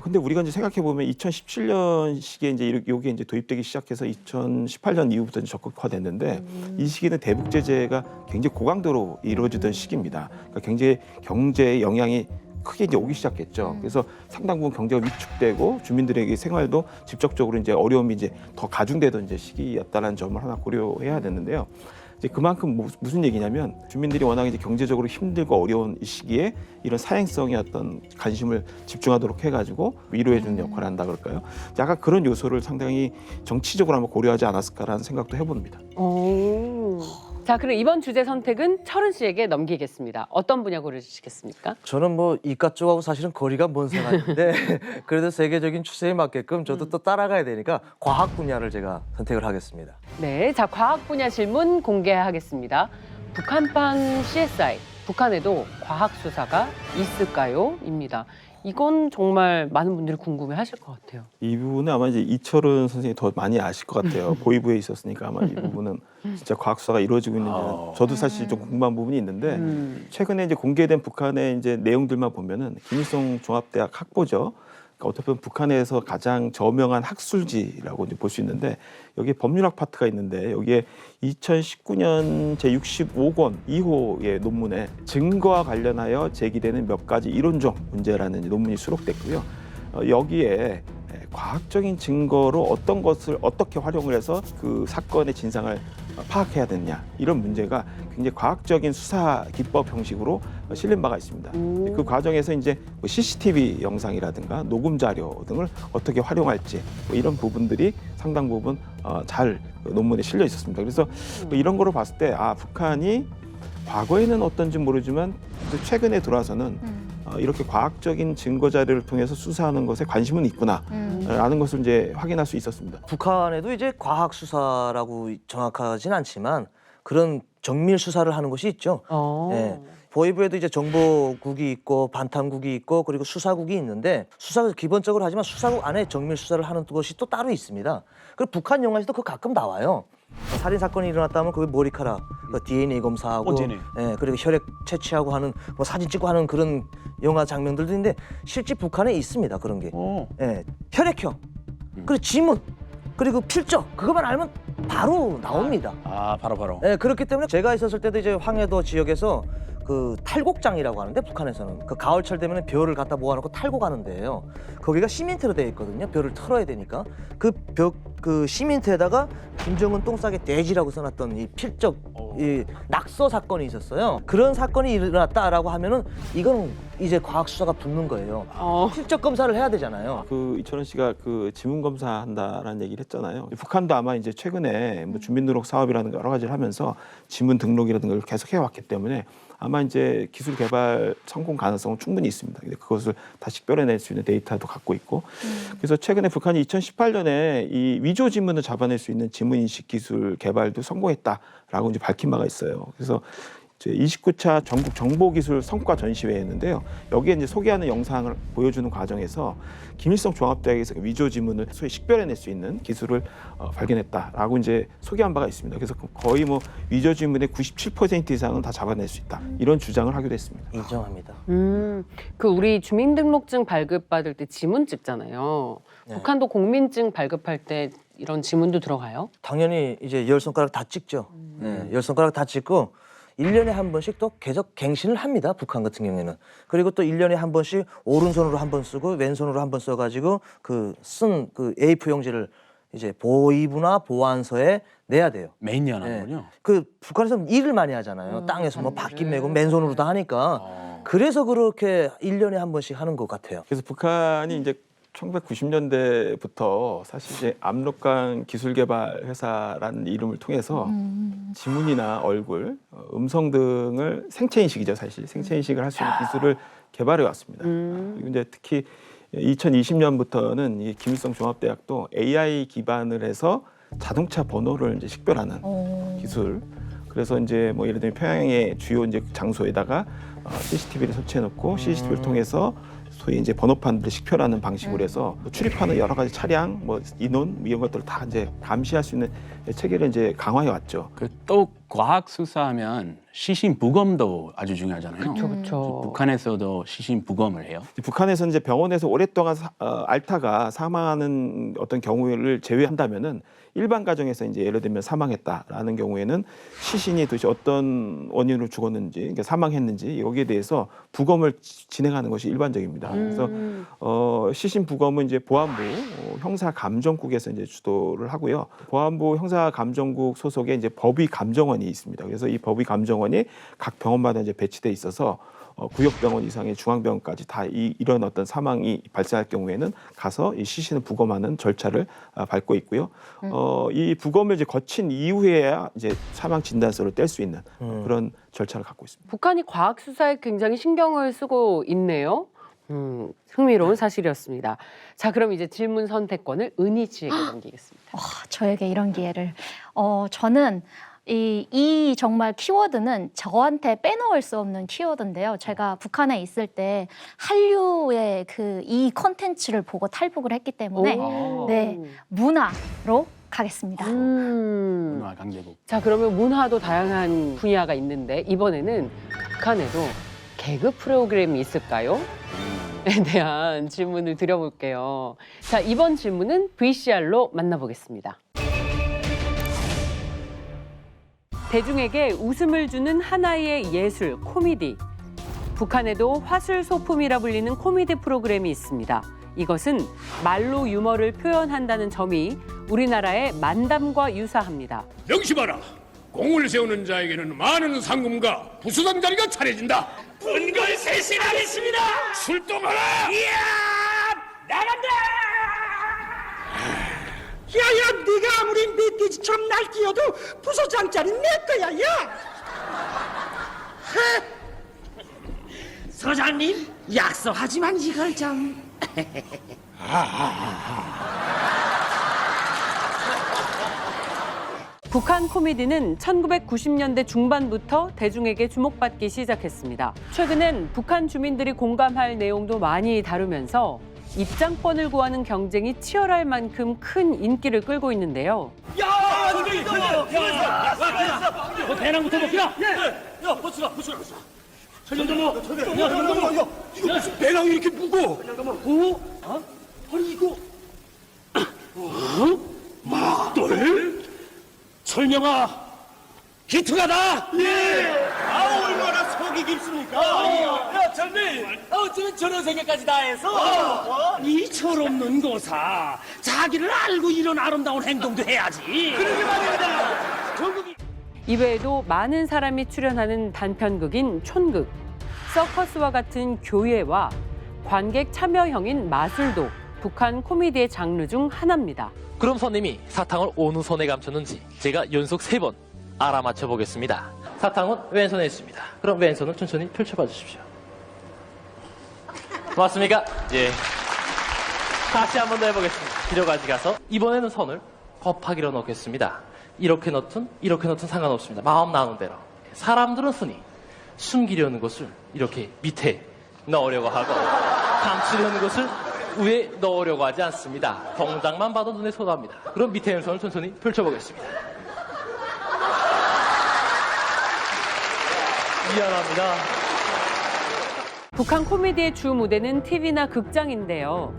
Speaker 2: 근데 우리가 이제 생각해 보면 2017년 시기에 이제 요게 이제 도입되기 시작해서 2018년 이후부터 이제 적극화됐는데 이 시기는 대북 제재가 굉장히 고강도로 이루어지던 시기입니다. 그러니까 경제의 영향이 크게 이제 오기 시작했죠. 그래서 상당 부분 경제가 위축되고 주민들에게 생활도 직접적으로 이제 어려움이 이제 더 가중되던 이제 시기였다는 점을 하나 고려해야 되는데요. 이제 그만큼 무슨 얘기냐면 주민들이 워낙 이제 경제적으로 힘들고 어려운 이 시기에 이런 사행성의 어떤 관심을 집중하도록 해가지고 위로해주는 역할을 한다 그럴까요? 약간 그런 요소를 상당히 정치적으로 한번 고려하지 않았을까라는 생각도 해봅니다.
Speaker 1: 오. 자, 그럼 이번 주제 선택은 철은 씨에게 넘기겠습니다. 어떤 분야 고르시겠습니까?
Speaker 3: 저는 뭐 이과 쪽하고 사실은 거리가 먼 생각인데 그래도 세계적인 추세에 맞게끔 저도 또 따라가야 되니까 과학 분야를 제가 선택을 하겠습니다.
Speaker 1: 네, 자, 과학 분야 질문 공개하겠습니다. 북한판 CSI, 북한에도 과학 수사가 있을까요? 입니다. 이건 정말 많은 분들이 궁금해하실 것 같아요.
Speaker 2: 이 부분은 아마 이제 이철은 선생님이 더 많이 아실 것 같아요. 보위부에 있었으니까 아마 이 부분은 진짜 과학 수사가 이루어지고 있는지는 저도 사실 좀 궁금한 부분이 있는데 최근에 이제 공개된 북한의 이제 내용들만 보면은 김일성 종합대학 학보죠. 그러니까 어떻게 보면 북한에서 가장 저명한 학술지라고 이제 볼 수 있는데 여기에 법률학 파트가 있는데 여기에 2019년 제65권 2호의 논문에 증거와 관련하여 제기되는 몇 가지 이론적 문제라는 논문이 수록됐고요. 여기에 과학적인 증거로 어떤 것을 어떻게 활용을 해서 그 사건의 진상을 파악해야 되느냐 이런 문제가 굉장히 과학적인 수사 기법 형식으로 실린 바가 있습니다. 그 과정에서 이제 뭐 CCTV 영상이라든가 녹음 자료 등을 어떻게 활용할지 뭐 이런 부분들이 상당 부분 잘 논문에 실려 있었습니다. 그래서 뭐 이런 거로 봤을 때 북한이 과거에는 어떤지 모르지만 최근에 들어와서는 이렇게 과학적인 증거 자료를 통해서 수사하는 것에 관심은 있구나라는 것을 이제 확인할 수 있었습니다.
Speaker 3: 북한에도 이제 과학 수사라고 정확하진 않지만 그런 정밀 수사를 하는 곳이 있죠. 예. 보위부에도 이제 정보국이 있고 반탐국이 있고 그리고 수사국이 있는데 수사가 기본적으로 하지만 수사국 안에 정밀 수사를 하는 곳이 또 따로 있습니다. 그리고 북한 영화에서도 그거 가끔 나와요. 살인 사건이 일어났다면 그 머리카락, 그 DNA 검사하고,
Speaker 4: DNA.
Speaker 3: 예, 그리고 혈액 채취하고 하는 뭐 사진 찍고 하는 그런 영화 장면들도 있는데 실제 북한에 있습니다 그런 게.
Speaker 4: 오.
Speaker 3: 예, 혈액형, 그리고 지문, 그리고 필적 그것만 알면 바로 나옵니다.
Speaker 4: 아, 바로.
Speaker 3: 예, 그렇기 때문에 제가 있었을 때도 이제 황해도 지역에서 그 탈곡장이라고 하는데 북한에서는 그 가을철 되면 벼를 갖다 모아놓고 탈곡하는 데예요. 거기가 시멘트로 되어 있거든요. 벼를 털어야 되니까 그 시멘트에다가 김정은 똥 싸게 돼지라고 써놨던 이 필적 이 낙서 사건이 있었어요. 그런 사건이 일어났다라고 하면은 이거는 이제 과학 수사가 붙는 거예요. 필적 검사를 해야 되잖아요.
Speaker 2: 그 이철원 씨가 그 지문 검사한다라는 얘기를 했잖아요. 북한도 아마 이제 최근에 뭐 주민등록 사업이라는 여러 가지를 하면서 지문 등록이라든가 걸 계속 해왔기 때문에 아마 이제 기술 개발 성공 가능성은 충분히 있습니다. 근데 그것을 다 식별해낼 수 있는 데이터도 갖고 있고, 그래서 최근에 북한이 2018년에 이 위조 지문을 잡아낼 수 있는 지문 인식 기술 개발도 성공했다라고 이제 밝힌 바가 있어요. 그래서 이제 29차 전국 정보기술 성과 전시회였는데요. 여기에 이제 소개하는 영상을 보여주는 과정에서 김일성 종합대학에서 위조 지문을 소위 식별해낼 수 있는 기술을 발견했다라고 이제 소개한 바가 있습니다. 그래서 거의 뭐 위조 지문의 97% 이상은 다 잡아낼 수 있다 이런 주장을 하기도 했습니다.
Speaker 3: 인정합니다.
Speaker 1: 그 우리 주민등록증 발급받을 때 지문 찍잖아요.
Speaker 3: 네.
Speaker 1: 북한도 국민증 발급할 때 이런 지문도 들어가요?
Speaker 3: 당연히 이제 10손가락 다 찍죠. 네, 10손가락 다 찍고 1년에 한 번씩 또 계속 갱신을 합니다. 북한 같은 경우에는. 그리고 또 1년에 한 번씩 오른손으로 한 번 쓰고 왼손으로 한 번 써가지고 그 쓴 그 A4 용지를 이제 보이부나 보안소에 내야 돼요.
Speaker 4: 매년 하는군요.
Speaker 3: 그 북한에서 일을 많이 하잖아요. 땅에서 뭐 바퀴 메고 맨손으로 다 하니까. 그래서 그렇게 1년에 한 번씩 하는 것 같아요.
Speaker 2: 그래서 북한이 이제 1990년대부터 사실 이제 압록강 기술개발회사라는 이름을 통해서 지문이나 얼굴, 음성 등을 생체인식이죠, 사실 생체인식을 할 수 있는 기술을 개발해 왔습니다. 그리고 이제 특히 2020년부터는 이 김일성 종합대학도 AI 기반을 해서 자동차 번호를 이제 식별하는 기술. 그래서 이제 뭐 예를 들면 평양의 주요 이제 장소에다가 CCTV를 설치해 놓고 CCTV를 통해서 소위 이제 번호판들을 식별하는 방식으로 해서 출입하는 여러 가지 차량, 뭐 인원 이런 것들을 다 이제 감시할 수 있는 체계를 이제 강화해 왔죠.
Speaker 4: 또 과학 수사하면 시신 부검도 아주 중요하잖아요.
Speaker 1: 그렇죠.
Speaker 4: 북한에서도 시신 부검을 해요.
Speaker 2: 북한에서 이제 병원에서 오랫동안 앓다가 사망하는 어떤 경우를 제외한다면은 일반 가정에서 이제 예를 들면 사망했다라는 경우에는 시신이 도대체 어떤 원인으로 죽었는지, 그러니까 사망했는지 여기에 대해서 부검을 진행하는 것이 일반적입니다. 그래서 시신 부검은 이제 보안부 형사감정국에서 이제 주도를 하고요. 보안부 형사감정국 소속의 이제 법의 감정원이 있습니다. 그래서 이 법의 감정원이 각 병원마다 이제 배치돼 있어서 구역병원 이상의 중앙병원까지 다 이런 어떤 사망이 발생할 경우에는 가서 이 시신을 부검하는 절차를 밟고 있고요. 이 부검을 이제 거친 이후에야 이제 사망 진단서를 뗄 수 있는 그런 절차를 갖고 있습니다.
Speaker 1: 북한이 과학 수사에 굉장히 신경을 쓰고 있네요. 흥미로운 사실이었습니다. 자, 그럼 이제 질문 선택권을 은희 씨에게 넘기겠습니다.
Speaker 5: 저에게 이런 기회를. 저는 이 정말 키워드는 저한테 빼놓을 수 없는 키워드인데요. 제가 북한에 있을 때 한류의 이 콘텐츠를 보고 탈북을 했기 때문에 네, 문화로 가겠습니다.
Speaker 4: 문화 강제국.
Speaker 1: 자, 그러면 문화도 다양한 분야가 있는데 이번에는 북한에도 개그 프로그램이 있을까요? 에 대한 질문을 드려볼게요. 자, 이번 질문은 VCR로 만나보겠습니다. 대중에게 웃음을 주는 하나의 예술, 코미디. 북한에도 화술 소품이라 불리는 코미디 프로그램이 있습니다. 이것은 말로 유머를 표현한다는 점이 우리나라의 만담과 유사합니다.
Speaker 6: 명심하라. 공을 세우는 자에게는 많은 상금과 부수당 자리가 차려진다. 분걸 쇄신하겠습니다. 출동하라. 이야, 나간다.
Speaker 7: 야야, 네가 아무리 멧돼지처럼 날뛰어도 부소장짜리는 내 거야, 야! 서장님, 약속하지만 이걸 좀...
Speaker 1: 북한 코미디는 1990년대 중반부터 대중에게 주목받기 시작했습니다. 최근엔 북한 주민들이 공감할 내용도 많이 다루면서 입장권을 구하는 경쟁이 치열할 만큼 큰 인기를 끌고 있는데요.
Speaker 6: 야, 배낭부터 먹기나. 야, 버스가. 천연담아. 야, 이거 무슨 배낭이 이렇게 무거워? 아니 이거. 막돌? 설명아, 기특하다.
Speaker 7: 얼마나 속이 깊습니까?
Speaker 6: 야, 젊이. 어쩌면 저런 생각까지 다 해서. 이 철없는 고사. 자기를 알고 이런 아름다운 행동도 해야지. 그러게 말입니다. 전국이.
Speaker 1: 이외에도 많은 사람이 출연하는 단편극인 촌극, 서커스와 같은 교예와 관객 참여형인 마술도 북한 코미디의 장르 중 하나입니다.
Speaker 8: 그럼 선님이 사탕을 어느 손에 감췄는지 제가 연속 3번 알아맞혀 보겠습니다. 사탕은 왼손에 있습니다. 그럼 왼손을 천천히 펼쳐봐 주십시오. 맞습니까? 예. 다시 한 번 더 해보겠습니다. 뒤로 가져가서 이번에는 손을 곱하기로 넣겠습니다. 이렇게 넣든 상관없습니다. 마음 나오는 대로. 사람들은 흔히 숨기려는 것을 이렇게 밑에 넣으려고 하고 감추려는 것을 위에 넣으려고 하지 않습니다. 동작만 봐도 눈에 선합니다. 그럼 밑에 있는 손을 천천히 펼쳐보겠습니다. 미안합니다.
Speaker 1: 북한 코미디의 주 무대는 TV나 극장인데요.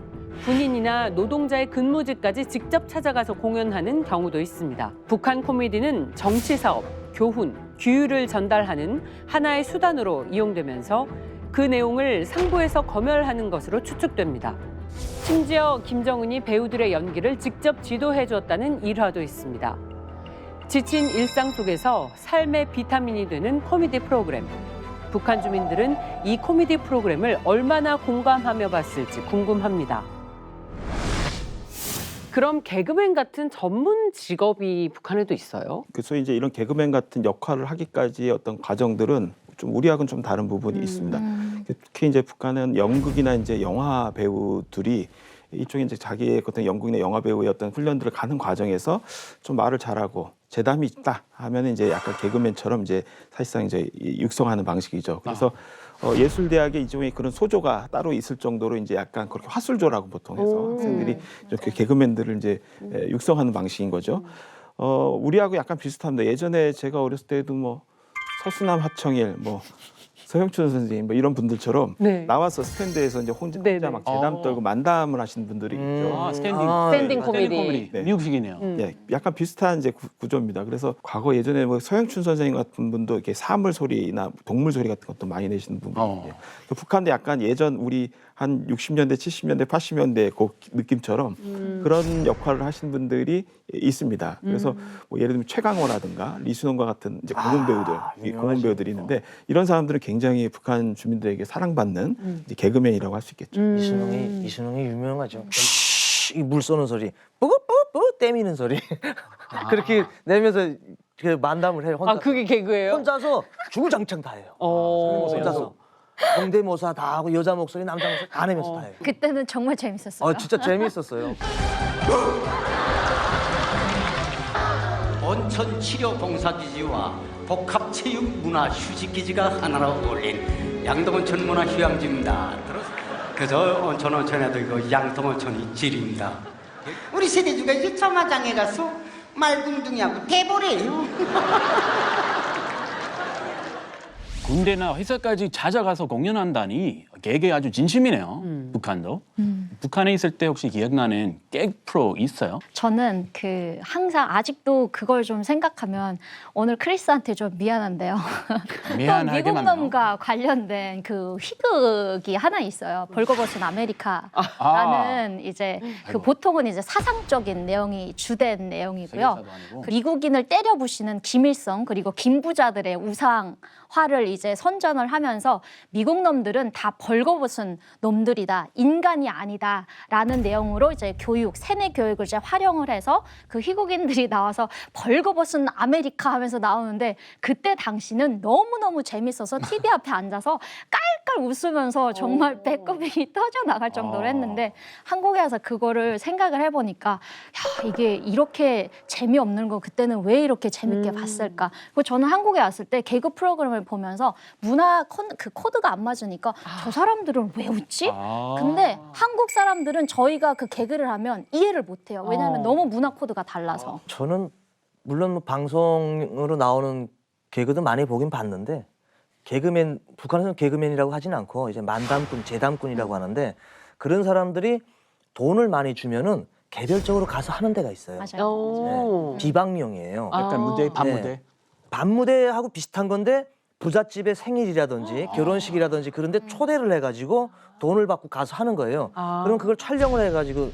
Speaker 1: 군인이나 노동자의 근무지까지 직접 찾아가서 공연하는 경우도 있습니다. 북한 코미디는 정치사업, 교훈, 규율을 전달하는 하나의 수단으로 이용되면서 그 내용을 상부에서 검열하는 것으로 추측됩니다. 심지어 김정은이 배우들의 연기를 직접 지도해 주었다는 일화도 있습니다. 지친 일상 속에서 삶의 비타민이 되는 코미디 프로그램. 북한 주민들은 이 코미디 프로그램을 얼마나 공감하며 봤을지 궁금합니다. 그럼 개그맨 같은 전문 직업이 북한에도 있어요?
Speaker 2: 그래서 이제 이런 개그맨 같은 역할을 하기까지의 어떤 과정들은 좀 우리하고는 좀 다른 부분이 있습니다. 특히 이제 북한은 연극이나 이제 영화 배우들이 이쪽에 이제 자기의 어떤 연극이나 영화 배우의 어떤 훈련들을 가는 과정에서 좀 말을 잘하고 재담이 있다 하면 이제 약간 개그맨처럼 이제 사실상 이제 육성하는 방식이죠. 그래서 예술대학에 이종의 그런 소조가 따로 있을 정도로 이제 약간 그렇게 화술조라고 보통 해서 학생들이 이렇게 개그맨들을 이제 육성하는 방식인 거죠. 우리하고 약간 비슷합니다. 예전에 제가 어렸을 때도 뭐 서수남 하청일 뭐 서형춘 선생님 뭐 이런 분들처럼
Speaker 1: 네.
Speaker 2: 나와서 스탠드에서 이제 혼자
Speaker 1: 네네.
Speaker 2: 막 재담 떨고 만담을 하시는 분들이 있죠.
Speaker 1: 스탠딩 코미디.
Speaker 2: 네.
Speaker 4: 미국식이네요.
Speaker 2: 예, 약간 비슷한 이제 구조입니다. 그래서 과거 예전에 뭐 서영춘 선생님 같은 분도 이렇게 사물 소리나 동물 소리 같은 것도 많이 내시는 분이에요. 북한도 약간 예전 우리 한 60년대, 70년대, 80년대 그 느낌처럼 그런 역할을 하시는 분들이 있습니다. 그래서 뭐 예를 들면 최강호라든가 리순원과 같은 이제 공군 배우들, 공군 배우들이 있는데 이런 사람들은 굉장히 북한 주민들에게 사랑받는 이제 개그맨이라고 할 수 있겠죠.
Speaker 3: 이순웅이 유명하죠. 이 물 쏘는 소리, 뿌뿌뿌 떼미는 소리 그렇게 내면서 그 만담을 해요. 혼자.
Speaker 1: 아, 그게 개그예요?
Speaker 3: 혼자서 주구장창 다 해요. 혼자서 성대모사 다 하고 여자 목소리, 남자 목소리 다 내면서 다 해요.
Speaker 5: 그때는 정말 재밌었어요.
Speaker 3: 진짜 재미있었어요.
Speaker 9: 온천 치료 봉사기지와 복합체육문화휴식기지가 하나로 어울린 양동온천 문화휴양지입니다. 그래서 온천에도 이거 양동온천이 질입니다.
Speaker 10: 우리 세대 중에 이제 천마장에 가서 말궁둥이하고 대보래요.
Speaker 4: 군대나 회사까지 찾아가서 공연한다니 개그에 아주 진심이네요. 북한도. 북한에 있을 때 혹시 기억나는 개그 프로 있어요?
Speaker 5: 저는 항상 아직도 그걸 좀 생각하면 오늘 크리스한테 좀 미안한데요. 또
Speaker 4: 미안하게
Speaker 5: 미국
Speaker 4: 만나요.
Speaker 5: 놈과 관련된 그 희극이 하나 있어요. 벌거벗은 아메리카라는 이제 그 보통은 이제 사상적인 내용이 주된 내용이고요.
Speaker 4: 세계사도 아니고.
Speaker 5: 그 미국인을 때려 부시는 김일성 그리고 김부자들의 우상화를 이제 선전을 하면서 미국 놈들은 다 벌거벗은 놈들이다, 인간이 아니다라는 내용으로 이제 세뇌 교육을 이제 활용을 해서 그 희곡인들이 나와서 벌거벗은 아메리카 하면서 나오는데 그때 당시는 너무너무 재밌어서 TV 앞에 앉아서 깔깔 웃으면서 정말 배꼽이 터져 나갈 정도로 했는데 한국에 와서 그거를 생각을 해보니까 야, 이게 이렇게 재미없는 거 그때는 왜 이렇게 재밌게 봤을까? 그리고 저는 한국에 왔을 때 개그 프로그램을 보면서 문화 그 코드가 안 맞으니까 저 사람들은 왜 웃지? 근데 한국 사람들은 저희가 그 개그를 하면 이해를 못해요. 왜냐하면 너무 문화 코드가 달라서.
Speaker 3: 저는 물론 뭐 방송으로 나오는 개그도 많이 보긴 봤는데 개그맨 북한에서는 개그맨이라고 하진 않고 이제 만담꾼, 재담꾼이라고 하는데 그런 사람들이 돈을 많이 주면은 개별적으로 가서 하는 데가 있어요.
Speaker 5: 맞아요.
Speaker 1: 오.
Speaker 3: 비방용이에요.
Speaker 4: 약간 무대, 반무대.
Speaker 3: 네. 밤무대하고 비슷한 건데 부잣집의 생일이라든지 결혼식이라든지 그런데 초대를 해가지고 돈을 받고 가서 하는 거예요. 그럼 그걸 촬영을 해가지고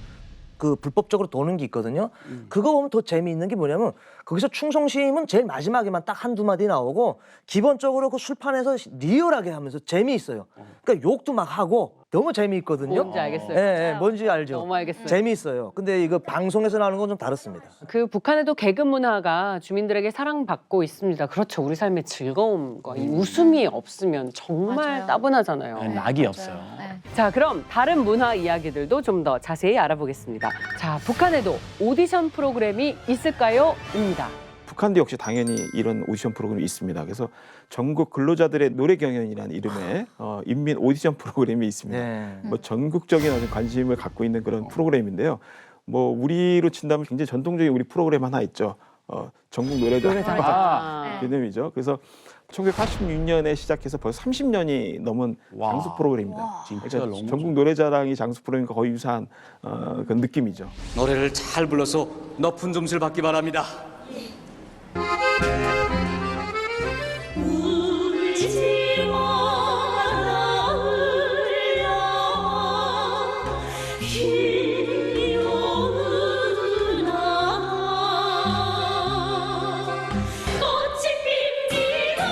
Speaker 3: 그 불법적으로 도는 게 있거든요. 그거 보면 더 재미있는 게 뭐냐면 거기서 충성심은 제일 마지막에만 딱 한두 마디 나오고 기본적으로 그 술판에서 리얼하게 하면서 재미있어요. 그러니까 욕도 막 하고 너무 재미있거든요.
Speaker 1: 뭔지 알겠어요.
Speaker 3: 예, 예, 뭔지 알죠.
Speaker 1: 너무 알겠어요.
Speaker 3: 재미있어요. 근데 이거 방송에서 나오는 건 좀 다릅니다.
Speaker 1: 그 북한에도 개그 문화가 주민들에게 사랑받고 있습니다. 그렇죠. 우리 삶의 즐거움과 이 웃음이 없으면 정말
Speaker 5: 맞아요.
Speaker 1: 따분하잖아요.
Speaker 4: 네, 낙이 없어요.
Speaker 5: 네.
Speaker 1: 자, 그럼 다른 문화 이야기들도 좀 더 자세히 알아보겠습니다. 자, 북한에도 오디션 프로그램이 있을까요? 입니다.
Speaker 2: 북한도 역시 당연히 이런 오디션 프로그램이 있습니다. 그래서 전국 근로자들의 노래 경연이라는 이름의 인민 오디션 프로그램이 있습니다.
Speaker 3: 네.
Speaker 2: 뭐 전국적인 어떤 관심을 갖고 있는 그런 프로그램인데요. 뭐 우리로 친다면 굉장히 전통적인 우리 프로그램 하나 있죠. 전국 노래자랑
Speaker 1: 아.
Speaker 2: 개념이죠. 그래서 1986년에 시작해서 벌써 30년이 넘은
Speaker 4: 와.
Speaker 2: 장수 프로그램입니다.
Speaker 4: 진짜
Speaker 2: 그러니까
Speaker 4: 너무
Speaker 2: 전국 노래자랑이 장수 프로그램과 거의 유사한 그런 느낌이죠.
Speaker 6: 노래를 잘 불러서 높은 점수를 받기 바랍니다.
Speaker 11: 울지 마라 울려 힘이 오나 꽃이 핀지도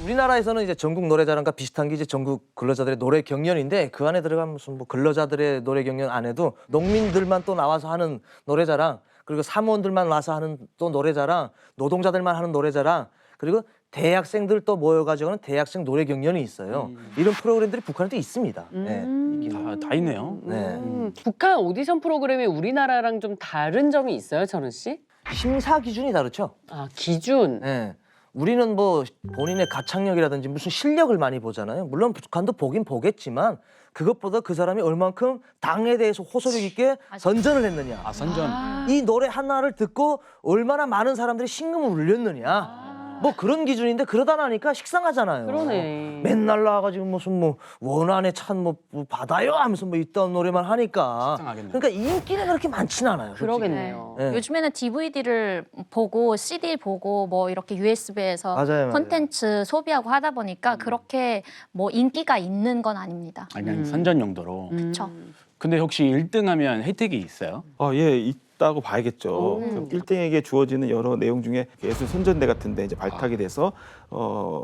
Speaker 3: 우리나라에서는 이제 전국 노래자랑과 비슷한 게 이제 전국 근로자들의 노래 경연인데 그 안에 들어가면 무슨 뭐 근로자들의 노래 경연 안에도 농민들만 또 나와서 하는 노래자랑 그리고 사무원들만 와서 하는 또 노래자랑 노동자들만 하는 노래자랑 그리고 대학생들 또 모여가지고 하는 대학생 노래 경연이 있어요. 이런 프로그램들이 북한에도 있습니다. 네, 있긴
Speaker 4: 다 있네요.
Speaker 3: 네.
Speaker 1: 북한 오디션 프로그램이 우리나라랑 좀 다른 점이 있어요, 천은 씨?
Speaker 3: 심사 기준이 다르죠.
Speaker 1: 아, 기준.
Speaker 3: 네. 우리는 뭐 본인의 가창력이라든지 무슨 실력을 많이 보잖아요. 물론 북한도 보긴 보겠지만 그것보다 그 사람이 얼만큼 당에 대해서 호소력 있게 선전을 했느냐.
Speaker 4: 아, 선전.
Speaker 3: 이 노래 하나를 듣고 얼마나 많은 사람들이 심금을 울렸느냐. 뭐 그런 기준인데 그러다 나니까 식상하잖아요.
Speaker 1: 그러네.
Speaker 3: 맨날 나와가지고 무슨 뭐 원안에 찬 뭐 받아요 하면서 뭐 있던 노래만 하니까.
Speaker 4: 식상하겠네요.
Speaker 3: 그러니까 인기는 그렇게 많지는 않아요. 솔직히.
Speaker 1: 그러겠네요.
Speaker 3: 네.
Speaker 5: 요즘에는 DVD를 보고 CD 보고 뭐 이렇게 USB에서
Speaker 3: 맞아요.
Speaker 5: 콘텐츠 소비하고 하다 보니까 그렇게 뭐 인기가 있는 건 아닙니다.
Speaker 4: 그냥 선전 용도로.
Speaker 5: 그렇죠.
Speaker 4: 근데 혹시 1등하면 혜택이 있어요?
Speaker 2: 예, 있다고 봐야겠죠. 1등에게 주어지는 여러 내용 중에 예술 선전대 같은데 이제 발탁이 돼서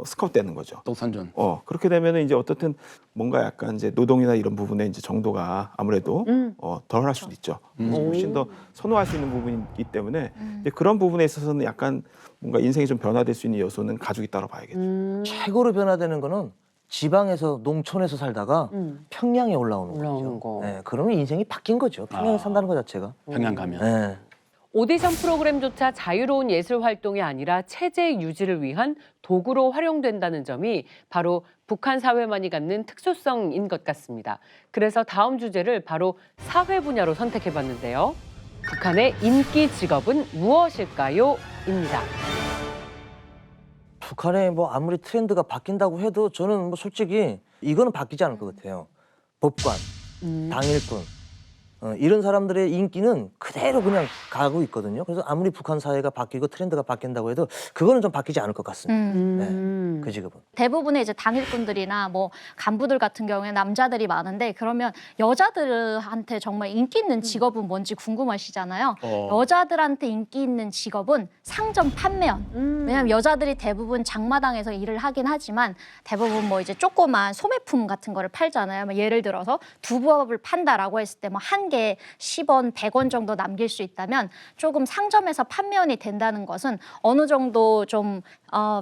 Speaker 2: 스카웃되는 거죠.
Speaker 4: 또 선전.
Speaker 2: 그렇게 되면은 이제 어떻든 뭔가 약간 이제 노동이나 이런 부분에 이제 정도가 아무래도 덜 할 수도 있죠. 훨씬 더 선호할 수 있는 부분이기 때문에 이제 그런 부분에 있어서는 약간 뭔가 인생이 좀 변화될 수 있는 요소는 가족이 있다고 봐야겠죠.
Speaker 3: 최고로 변화되는 거는 지방에서 농촌에서 살다가 평양에 올라오는 거죠.
Speaker 1: 거.
Speaker 3: 네, 그러면 인생이 바뀐 거죠. 평양에 산다는 것 자체가.
Speaker 4: 평양 가면.
Speaker 3: 네.
Speaker 1: 오디션 프로그램조차 자유로운 예술 활동이 아니라 체제 유지를 위한 도구로 활용된다는 점이 바로 북한 사회만이 갖는 특수성인 것 같습니다. 그래서 다음 주제를 바로 사회 분야로 선택해봤는데요. 북한의 인기 직업은 무엇일까요? 입니다.
Speaker 3: 북한에 뭐 아무리 트렌드가 바뀐다고 해도 저는 뭐 솔직히 이거는 바뀌지 않을 것 같아요. 법관, 당일꾼 이런 사람들의 인기는 그대로 그냥 가고 있거든요. 그래서 아무리 북한 사회가 바뀌고 트렌드가 바뀐다고 해도 그거는 좀 바뀌지 않을 것 같습니다. 네, 그 직업은.
Speaker 5: 대부분의 이제 당일꾼들이나 뭐 간부들 같은 경우에 남자들이 많은데 그러면 여자들한테 정말 인기 있는 직업은 뭔지 궁금하시잖아요. 여자들한테 인기 있는 직업은 상점 판매원. 왜냐하면 여자들이 대부분 장마당에서 일을 하긴 하지만 대부분 뭐 이제 조그만 소매품 같은 거를 팔잖아요. 뭐 예를 들어서 두부밥을 판다라고 했을 때 뭐 한 개 10원, 100원 정도 남길 수 있다면 조금 상점에서 판매원이 된다는 것은 어느 정도 좀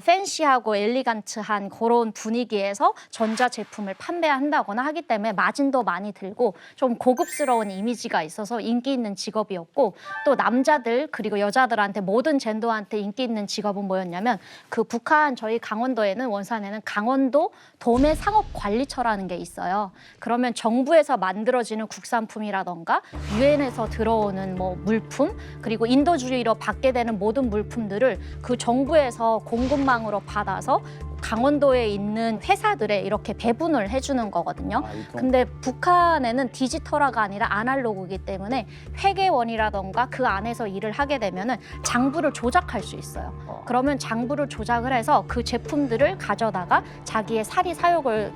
Speaker 5: 팬시하고 엘리간트한 그런 분위기에서 전자 제품을 판매한다거나 하기 때문에 마진도 많이 들고 좀 고급스러운 이미지가 있어서 인기 있는 직업이었고, 또 남자들 그리고 여자들한테 모든 젠더한테 인기 있는 직업은 뭐였냐면 그 북한 저희 강원도에는 원산에는 강원도 도매 상업 관리처라는 게 있어요. 그러면 정부에서 만들어지는 국산품이라던가 유엔에서 들어오는 뭐 물품 그리고 인도주의로 받게 되는 모든 물품들을 그 정부에서 공급망으로 받아서 강원도에 있는 회사들에 이렇게 배분을 해주는 거거든요. 근데 북한에는 디지털화가 아니라 아날로그이기 때문에 회계원이라던가 그 안에서 일을 하게 되면은 장부를 조작할 수 있어요. 그러면 장부를 조작을 해서 그 제품들을 가져다가 자기의 사리 사욕을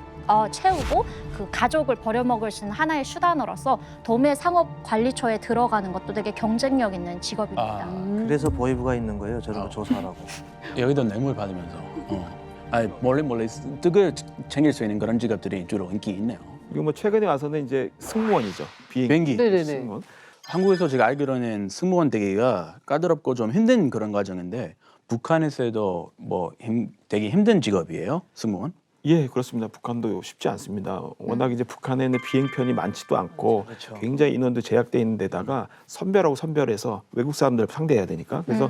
Speaker 5: 채우고 그 가족을 버려먹을 수 있는 하나의 수단으로서 도매 상업 관리처에 들어가는 것도 되게 경쟁력 있는 직업입니다.
Speaker 3: 그래서 보이부가 있는 거예요. 저런 거 조사하라고.
Speaker 4: 여기도 뇌물 받으면서 몰래 득을 챙길 수 있는 그런 직업들이 주로 인기 있네요.
Speaker 2: 그리고 뭐 최근에 와서는 이제 승무원이죠.
Speaker 4: 비행기.
Speaker 1: 네네네.
Speaker 2: 승무원.
Speaker 4: 한국에서 제가 알기로는 승무원 되기가 까다롭고 좀 힘든 그런 과정인데 북한에서도 뭐 되게 힘든 직업이에요, 승무원?
Speaker 2: 예, 그렇습니다. 북한도 쉽지 않습니다. 워낙 이제 북한에는 비행편이 많지도 않고
Speaker 3: 그렇죠.
Speaker 2: 굉장히 인원도 제약돼 있는 데다가 선별하고 선별해서 외국 사람들 상대해야 되니까. 그래서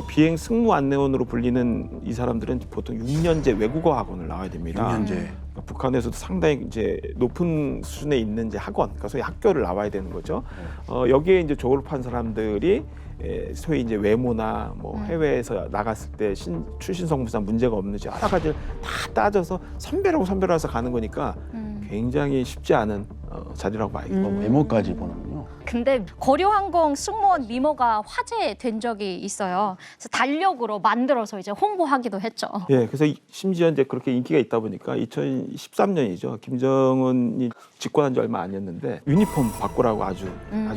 Speaker 2: 비행 승무 안내원으로 불리는 이 사람들은 보통 6년제 외국어 학원을 나와야 됩니다.
Speaker 4: 6년제.
Speaker 2: 그러니까 북한에서도 상당히 이제 높은 수준에 있는 이제 학원, 그러니까 소위 학교를 나와야 되는 거죠. 여기에 이제 졸업한 사람들이 소위 이제 외모나 뭐 해외에서 나갔을 때 출신 성분상 문제가 없는지 여러 가지를 다 따져서 선별해서 가는 거니까 굉장히 쉽지 않은 자리라고 봐야겠죠.
Speaker 4: 외모까지 보는군요.
Speaker 5: 근데 고려항공 승무원 미모가 화제된 적이 있어요. 그래서 달력으로 만들어서 이제 홍보하기도 했죠.
Speaker 2: 예, 그래서 심지어 이제 그렇게 인기가 있다 보니까 2013년이죠. 김정은이 집권한 지 얼마 아니었는데 유니폼 바꾸라고 아주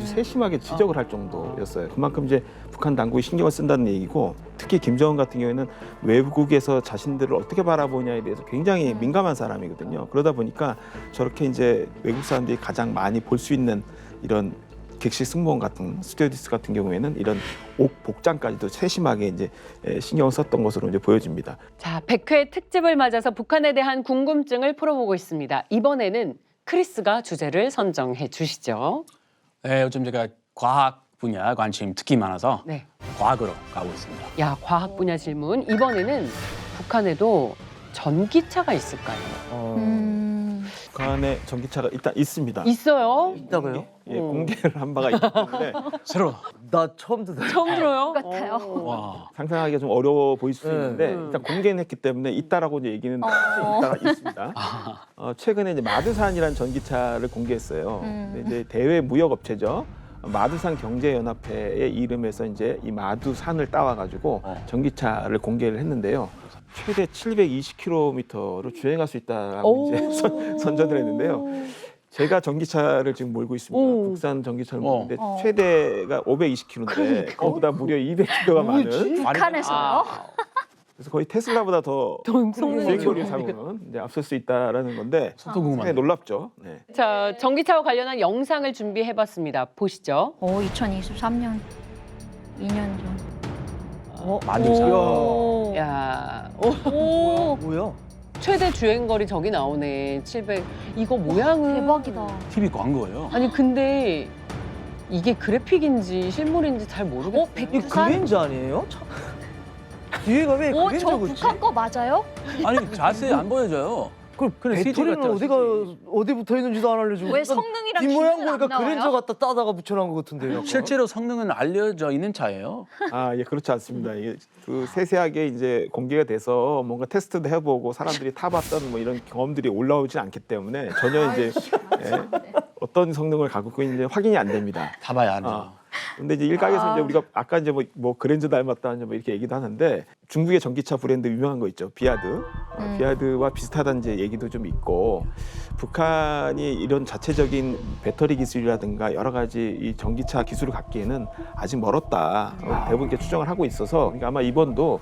Speaker 2: 세심하게 지적을 할 정도였어요. 그만큼 이제 북한 당국이 신경을 쓴다는 얘기고, 특히 김정은 같은 경우에는 외국에서 자신들을 어떻게 바라보냐에 대해서 굉장히 민감한 사람이거든요. 그러다 보니까 저렇게 이제 외국 사람들이 가장 많이 볼 수 있는 이런 객실 승무원 같은 스튜어디스 같은 경우에는 이런 옷 복장까지도 세심하게 이제 신경을 썼던 것으로 이제 보여집니다.
Speaker 1: 자, 100회 특집을 맞아서 북한에 대한 궁금증을 풀어보고 있습니다. 이번에는 크리스가 주제를 선정해 주시죠.
Speaker 4: 네, 요즘 제가 과학 분야 관심 특히 많아서
Speaker 1: 네.
Speaker 4: 과학으로 가고 있습니다.
Speaker 1: 야, 과학 분야 질문. 이번에는 북한에도 전기차가 있을까요?
Speaker 2: 북한에 전기차가 일단 있습니다.
Speaker 1: 있어요?
Speaker 3: 있다고요?
Speaker 2: 예, 공개를 한 바가 있기 때문에
Speaker 4: 새로.
Speaker 3: 나 처음 듣어요.
Speaker 1: 처음 들어요?
Speaker 5: 같아요.
Speaker 4: 와.
Speaker 2: 상상하기가 좀 어려워 보일 수
Speaker 3: 네.
Speaker 2: 있는데 일단 공개는 했기 때문에 있다라고 이제 얘기는 있다가 있습니다. 최근에 이제 마드산이라는 전기차를 공개했어요. 근데 이제 대외 무역 업체죠. 마두산 경제연합회의 이름에서 이제 이 마두산을 따와가지고 전기차를 공개를 했는데요. 최대 720km를 주행할 수 있다라고 이제 선전을 했는데요. 제가 전기차를 지금 몰고 있습니다. 국산 전기차를 몰고 있는데 최대가 520km인데 그거보다 무려 200km가 많은.
Speaker 5: 북한에서요?
Speaker 2: 그래서 거의 테슬라보다 더 주행거리 상으로는 이제 앞설 수 있다라는 건데 상당히 놀랍죠. 네.
Speaker 1: 자, 전기차와 관련한 영상을 준비해봤습니다. 보시죠.
Speaker 5: 2023년 2년 전.
Speaker 4: 마두산.
Speaker 1: 야,
Speaker 3: 뭐야?
Speaker 1: 최대 주행거리 저기 나오네. 700. 이거 모양은
Speaker 5: 대박이다.
Speaker 4: TV 광고예요.
Speaker 1: 아니 근데 이게 그래픽인지 실물인지 잘 모르겠어요.
Speaker 3: 이 그랜저 아니에요? 뒤에가 왜
Speaker 5: 저
Speaker 3: 그랜저고 있지?
Speaker 5: 북한 거 맞아요?
Speaker 4: 아니 자세히 안 보여줘요.
Speaker 3: 그럼
Speaker 4: 그래,
Speaker 3: 배터리는
Speaker 4: CG
Speaker 3: 어디가 어디 붙어 있는지도 안 알려주고.
Speaker 5: 왜 성능이랑
Speaker 3: 뒷모양
Speaker 5: 기능은 안
Speaker 3: 보니까 그랜저
Speaker 5: 나와요?
Speaker 3: 갖다 따다가 붙여놓은 것 같은데요. 약간.
Speaker 4: 실제로 성능은 알려져 있는 차예요.
Speaker 2: 예, 그렇지 않습니다. 이게 그 세세하게 이제 공개가 돼서 뭔가 테스트도 해보고 사람들이 타봤던 뭐 이런 경험들이 올라오진 않기 때문에 전혀 이제 어떤 성능을 갖고 있는지 확인이 안 됩니다.
Speaker 4: 타봐야 알죠.
Speaker 2: 근데 이제 일각에서 이제 우리가 아까 이제 뭐 그랜저 닮았다 뭐 이렇게 얘기도 하는데 중국의 전기차 브랜드 유명한 거 있죠. 비아드. 비아드와 비슷하다는 이제 얘기도 좀 있고, 북한이 이런 자체적인 배터리 기술이라든가 여러 가지 이 전기차 기술을 갖기에는 아직 멀었다. 대부분 이렇게 추정을 하고 있어서 그러니까 아마 이번도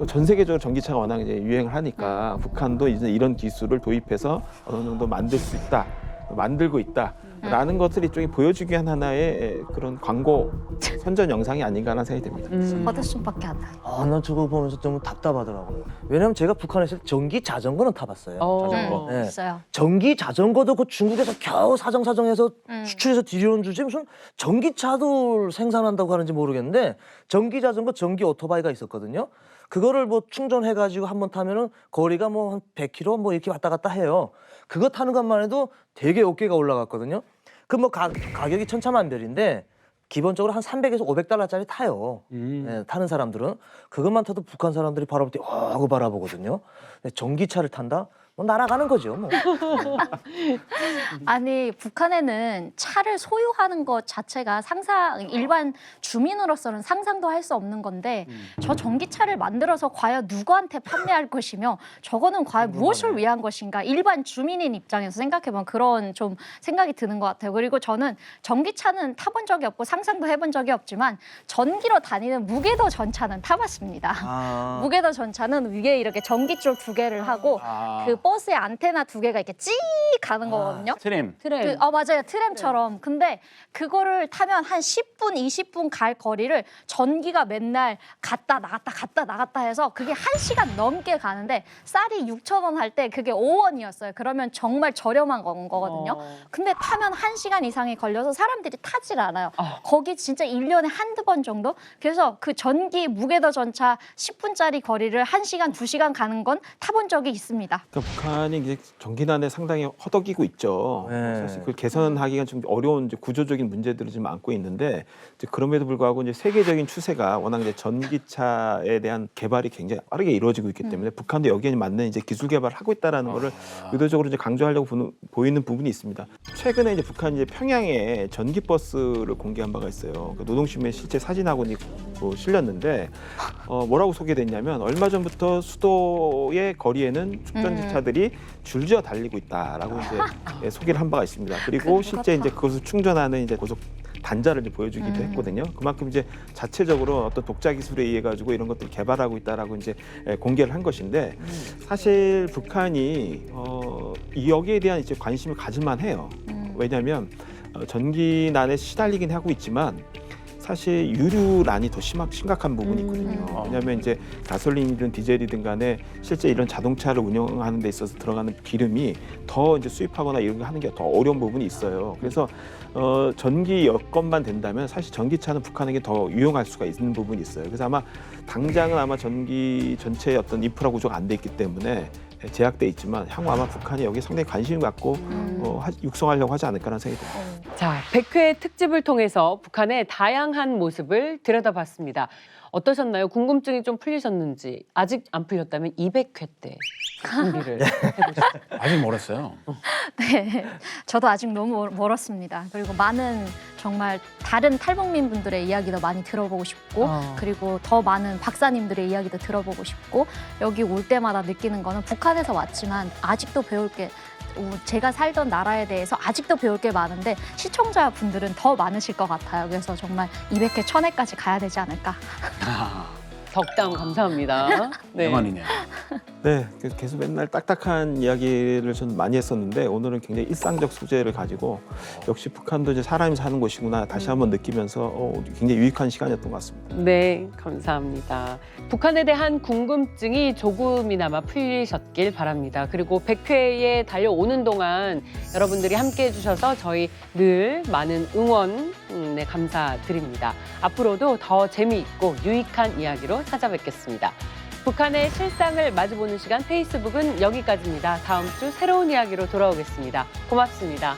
Speaker 2: 전 세계적으로 전기차가 워낙 이제 유행을 하니까 북한도 이제 이런 기술을 도입해서 어느 정도 만들 수 있다. 만들고 있다. 라는 것을 일종의 보여주기 위한 하나의 그런 광고 선전 영상이 아닌가 하는 생각이 듭니다.
Speaker 5: 버드숨밖에 안 나요.
Speaker 3: 아, 난 저거 보면서 좀 답답하더라고요. 왜냐면 제가 북한에 있을 때 전기 자전거는 타봤어요. 자전거. 네.
Speaker 5: 있어요.
Speaker 3: 전기 자전거도 그 중국에서 겨우 사정사정해서 수출해서 들여온 주지 무슨 전기차도 생산한다고 하는지 모르겠는데 전기 자전거, 전기 오토바이가 있었거든요. 그거를 뭐 충전해가지고 한번 타면은 거리가 뭐 한 100km 뭐 이렇게 왔다 갔다 해요. 그거 타는 것만 해도 되게 어깨가 올라갔거든요. 그 뭐 가격이 천차만별인데 기본적으로 한 300에서 500달러짜리 타요. 네, 타는 사람들은 그것만 타도 북한 사람들이 바라볼 때 하고 바라보거든요. 근데 전기차를 탄다? 뭐 날아가는 거죠. 뭐.
Speaker 5: 아니 북한에는 차를 소유하는 것 자체가 일반 주민으로서는 상상도 할 수 없는 건데 저 전기차를 만들어서 과연 누구한테 판매할 것이며 저거는 과연 무엇을 위한 것인가 일반 주민인 입장에서 생각해보면 그런 좀 생각이 드는 것 같아요. 그리고 저는 전기차는 타본 적이 없고 상상도 해본 적이 없지만 전기로 다니는 무궤도 전차는 타봤습니다. 무궤도 전차는 위에 이렇게 전기줄 2개를 하고 그 버스에 안테나 2개가 이렇게 찌 가는 거거든요.
Speaker 4: 트램.
Speaker 5: 맞아요. 트램처럼. 근데 그거를 타면 한 10분, 20분 갈 거리를 전기가 맨날 갔다 나갔다 해서 그게 1시간 넘게 가는데 쌀이 6,000원 할 때 그게 5원이었어요. 그러면 정말 저렴한 거거든요. 근데 타면 1시간 이상이 걸려서 사람들이 타질 않아요. 거기 진짜 1년에 한두 번 정도? 그래서 그 전기 무궤도 전차 10분짜리 거리를 1시간, 2시간 가는 건 타본 적이 있습니다.
Speaker 2: 그러니까 북한이 이제 전기난에 상당히 허덕이고 있죠.
Speaker 3: 네.
Speaker 2: 사실 그걸 개선하기가 좀 어려운 이제 구조적인 문제들을 지금 안고 있는데 이제 그럼에도 불구하고 이제 세계적인 추세가 워낙 이제 전기차에 대한 개발이 굉장히 빠르게 이루어지고 있기 때문에 북한도 여기에 맞는 이제 기술 개발을 하고 있다라는 거를 의도적으로 이제 강조하려고 보이는 부분이 있습니다. 최근에 이제 북한이 이제 평양에 전기 버스를 공개한 바가 있어요. 그 노동신문에 실제 사진하고 실렸는데 뭐라고 소개됐냐면 얼마 전부터 수도의 거리에는 축전차들이 줄지어 달리고 있다라고 이제 소개를 한 바가 있습니다. 그리고 실제 이제 그것을 충전하는 이제 고속 단자를 이제 보여주기도 했거든요. 그만큼 이제 자체적으로 어떤 독자 기술에 의해 가지고 이런 것들을 개발하고 있다라고 이제 공개를 한 것인데 사실 북한이 여기에 대한 이제 관심을 가질만 해요. 왜냐하면 전기난에 시달리긴 하고 있지만 사실 유류난이 더 심각한 부분이 있거든요. 왜냐하면 이제 가솔린이든 디젤이든 간에 실제 이런 자동차를 운영하는 데 있어서 들어가는 기름이 더 이제 수입하거나 이런 거 하는 게 더 어려운 부분이 있어요. 그래서 전기 여건만 된다면 사실 전기차는 북한에게 더 유용할 수가 있는 부분이 있어요. 그래서 아마 당장은 아마 전기 전체의 어떤 인프라 구조가 안 돼 있기 때문에 제약돼 있지만 향후 아마 북한이 여기에 상당히 관심을 갖고 육성하려고 하지 않을까라는 생각이 듭니다.
Speaker 1: 자, 100회 특집을 통해서 북한의 다양한 모습을 들여다봤습니다. 어떠셨나요? 궁금증이 좀 풀리셨는지. 아직 안 풀렸다면 200회 때 준비를 해보시죠.
Speaker 4: 아직 멀었어요.
Speaker 5: 네, 저도 아직 너무 멀었습니다. 그리고 많은 정말 다른 탈북민 분들의 이야기도 많이 들어보고 싶고 그리고 더 많은 박사님들의 이야기도 들어보고 싶고 여기 올 때마다 느끼는 거는 북한에서 왔지만 아직도 배울 게 제가 살던 나라에 대해서 아직도 배울 게 많은데 시청자분들은 더 많으실 것 같아요. 그래서 정말 200회, 1000회까지 가야 되지 않을까.
Speaker 1: 덕담 감사합니다. 네.
Speaker 4: 영원이네요.
Speaker 2: 네, 그래서 계속 맨날 딱딱한 이야기를 전 많이 했었는데 오늘은 굉장히 일상적 소재를 가지고 역시 북한도 이제 사람이 사는 곳이구나 다시 한번 느끼면서 굉장히 유익한 시간이었던 것 같습니다.
Speaker 1: 네, 감사합니다. 북한에 대한 궁금증이 조금이나마 풀리셨길 바랍니다. 그리고 100회에 달려오는 동안 여러분들이 함께해 주셔서 저희 늘 많은 응원 감사드립니다. 앞으로도 더 재미있고 유익한 이야기로 찾아뵙겠습니다. 북한의 실상을 마주보는 시간 페이스북은 여기까지입니다. 다음 주 새로운 이야기로 돌아오겠습니다. 고맙습니다.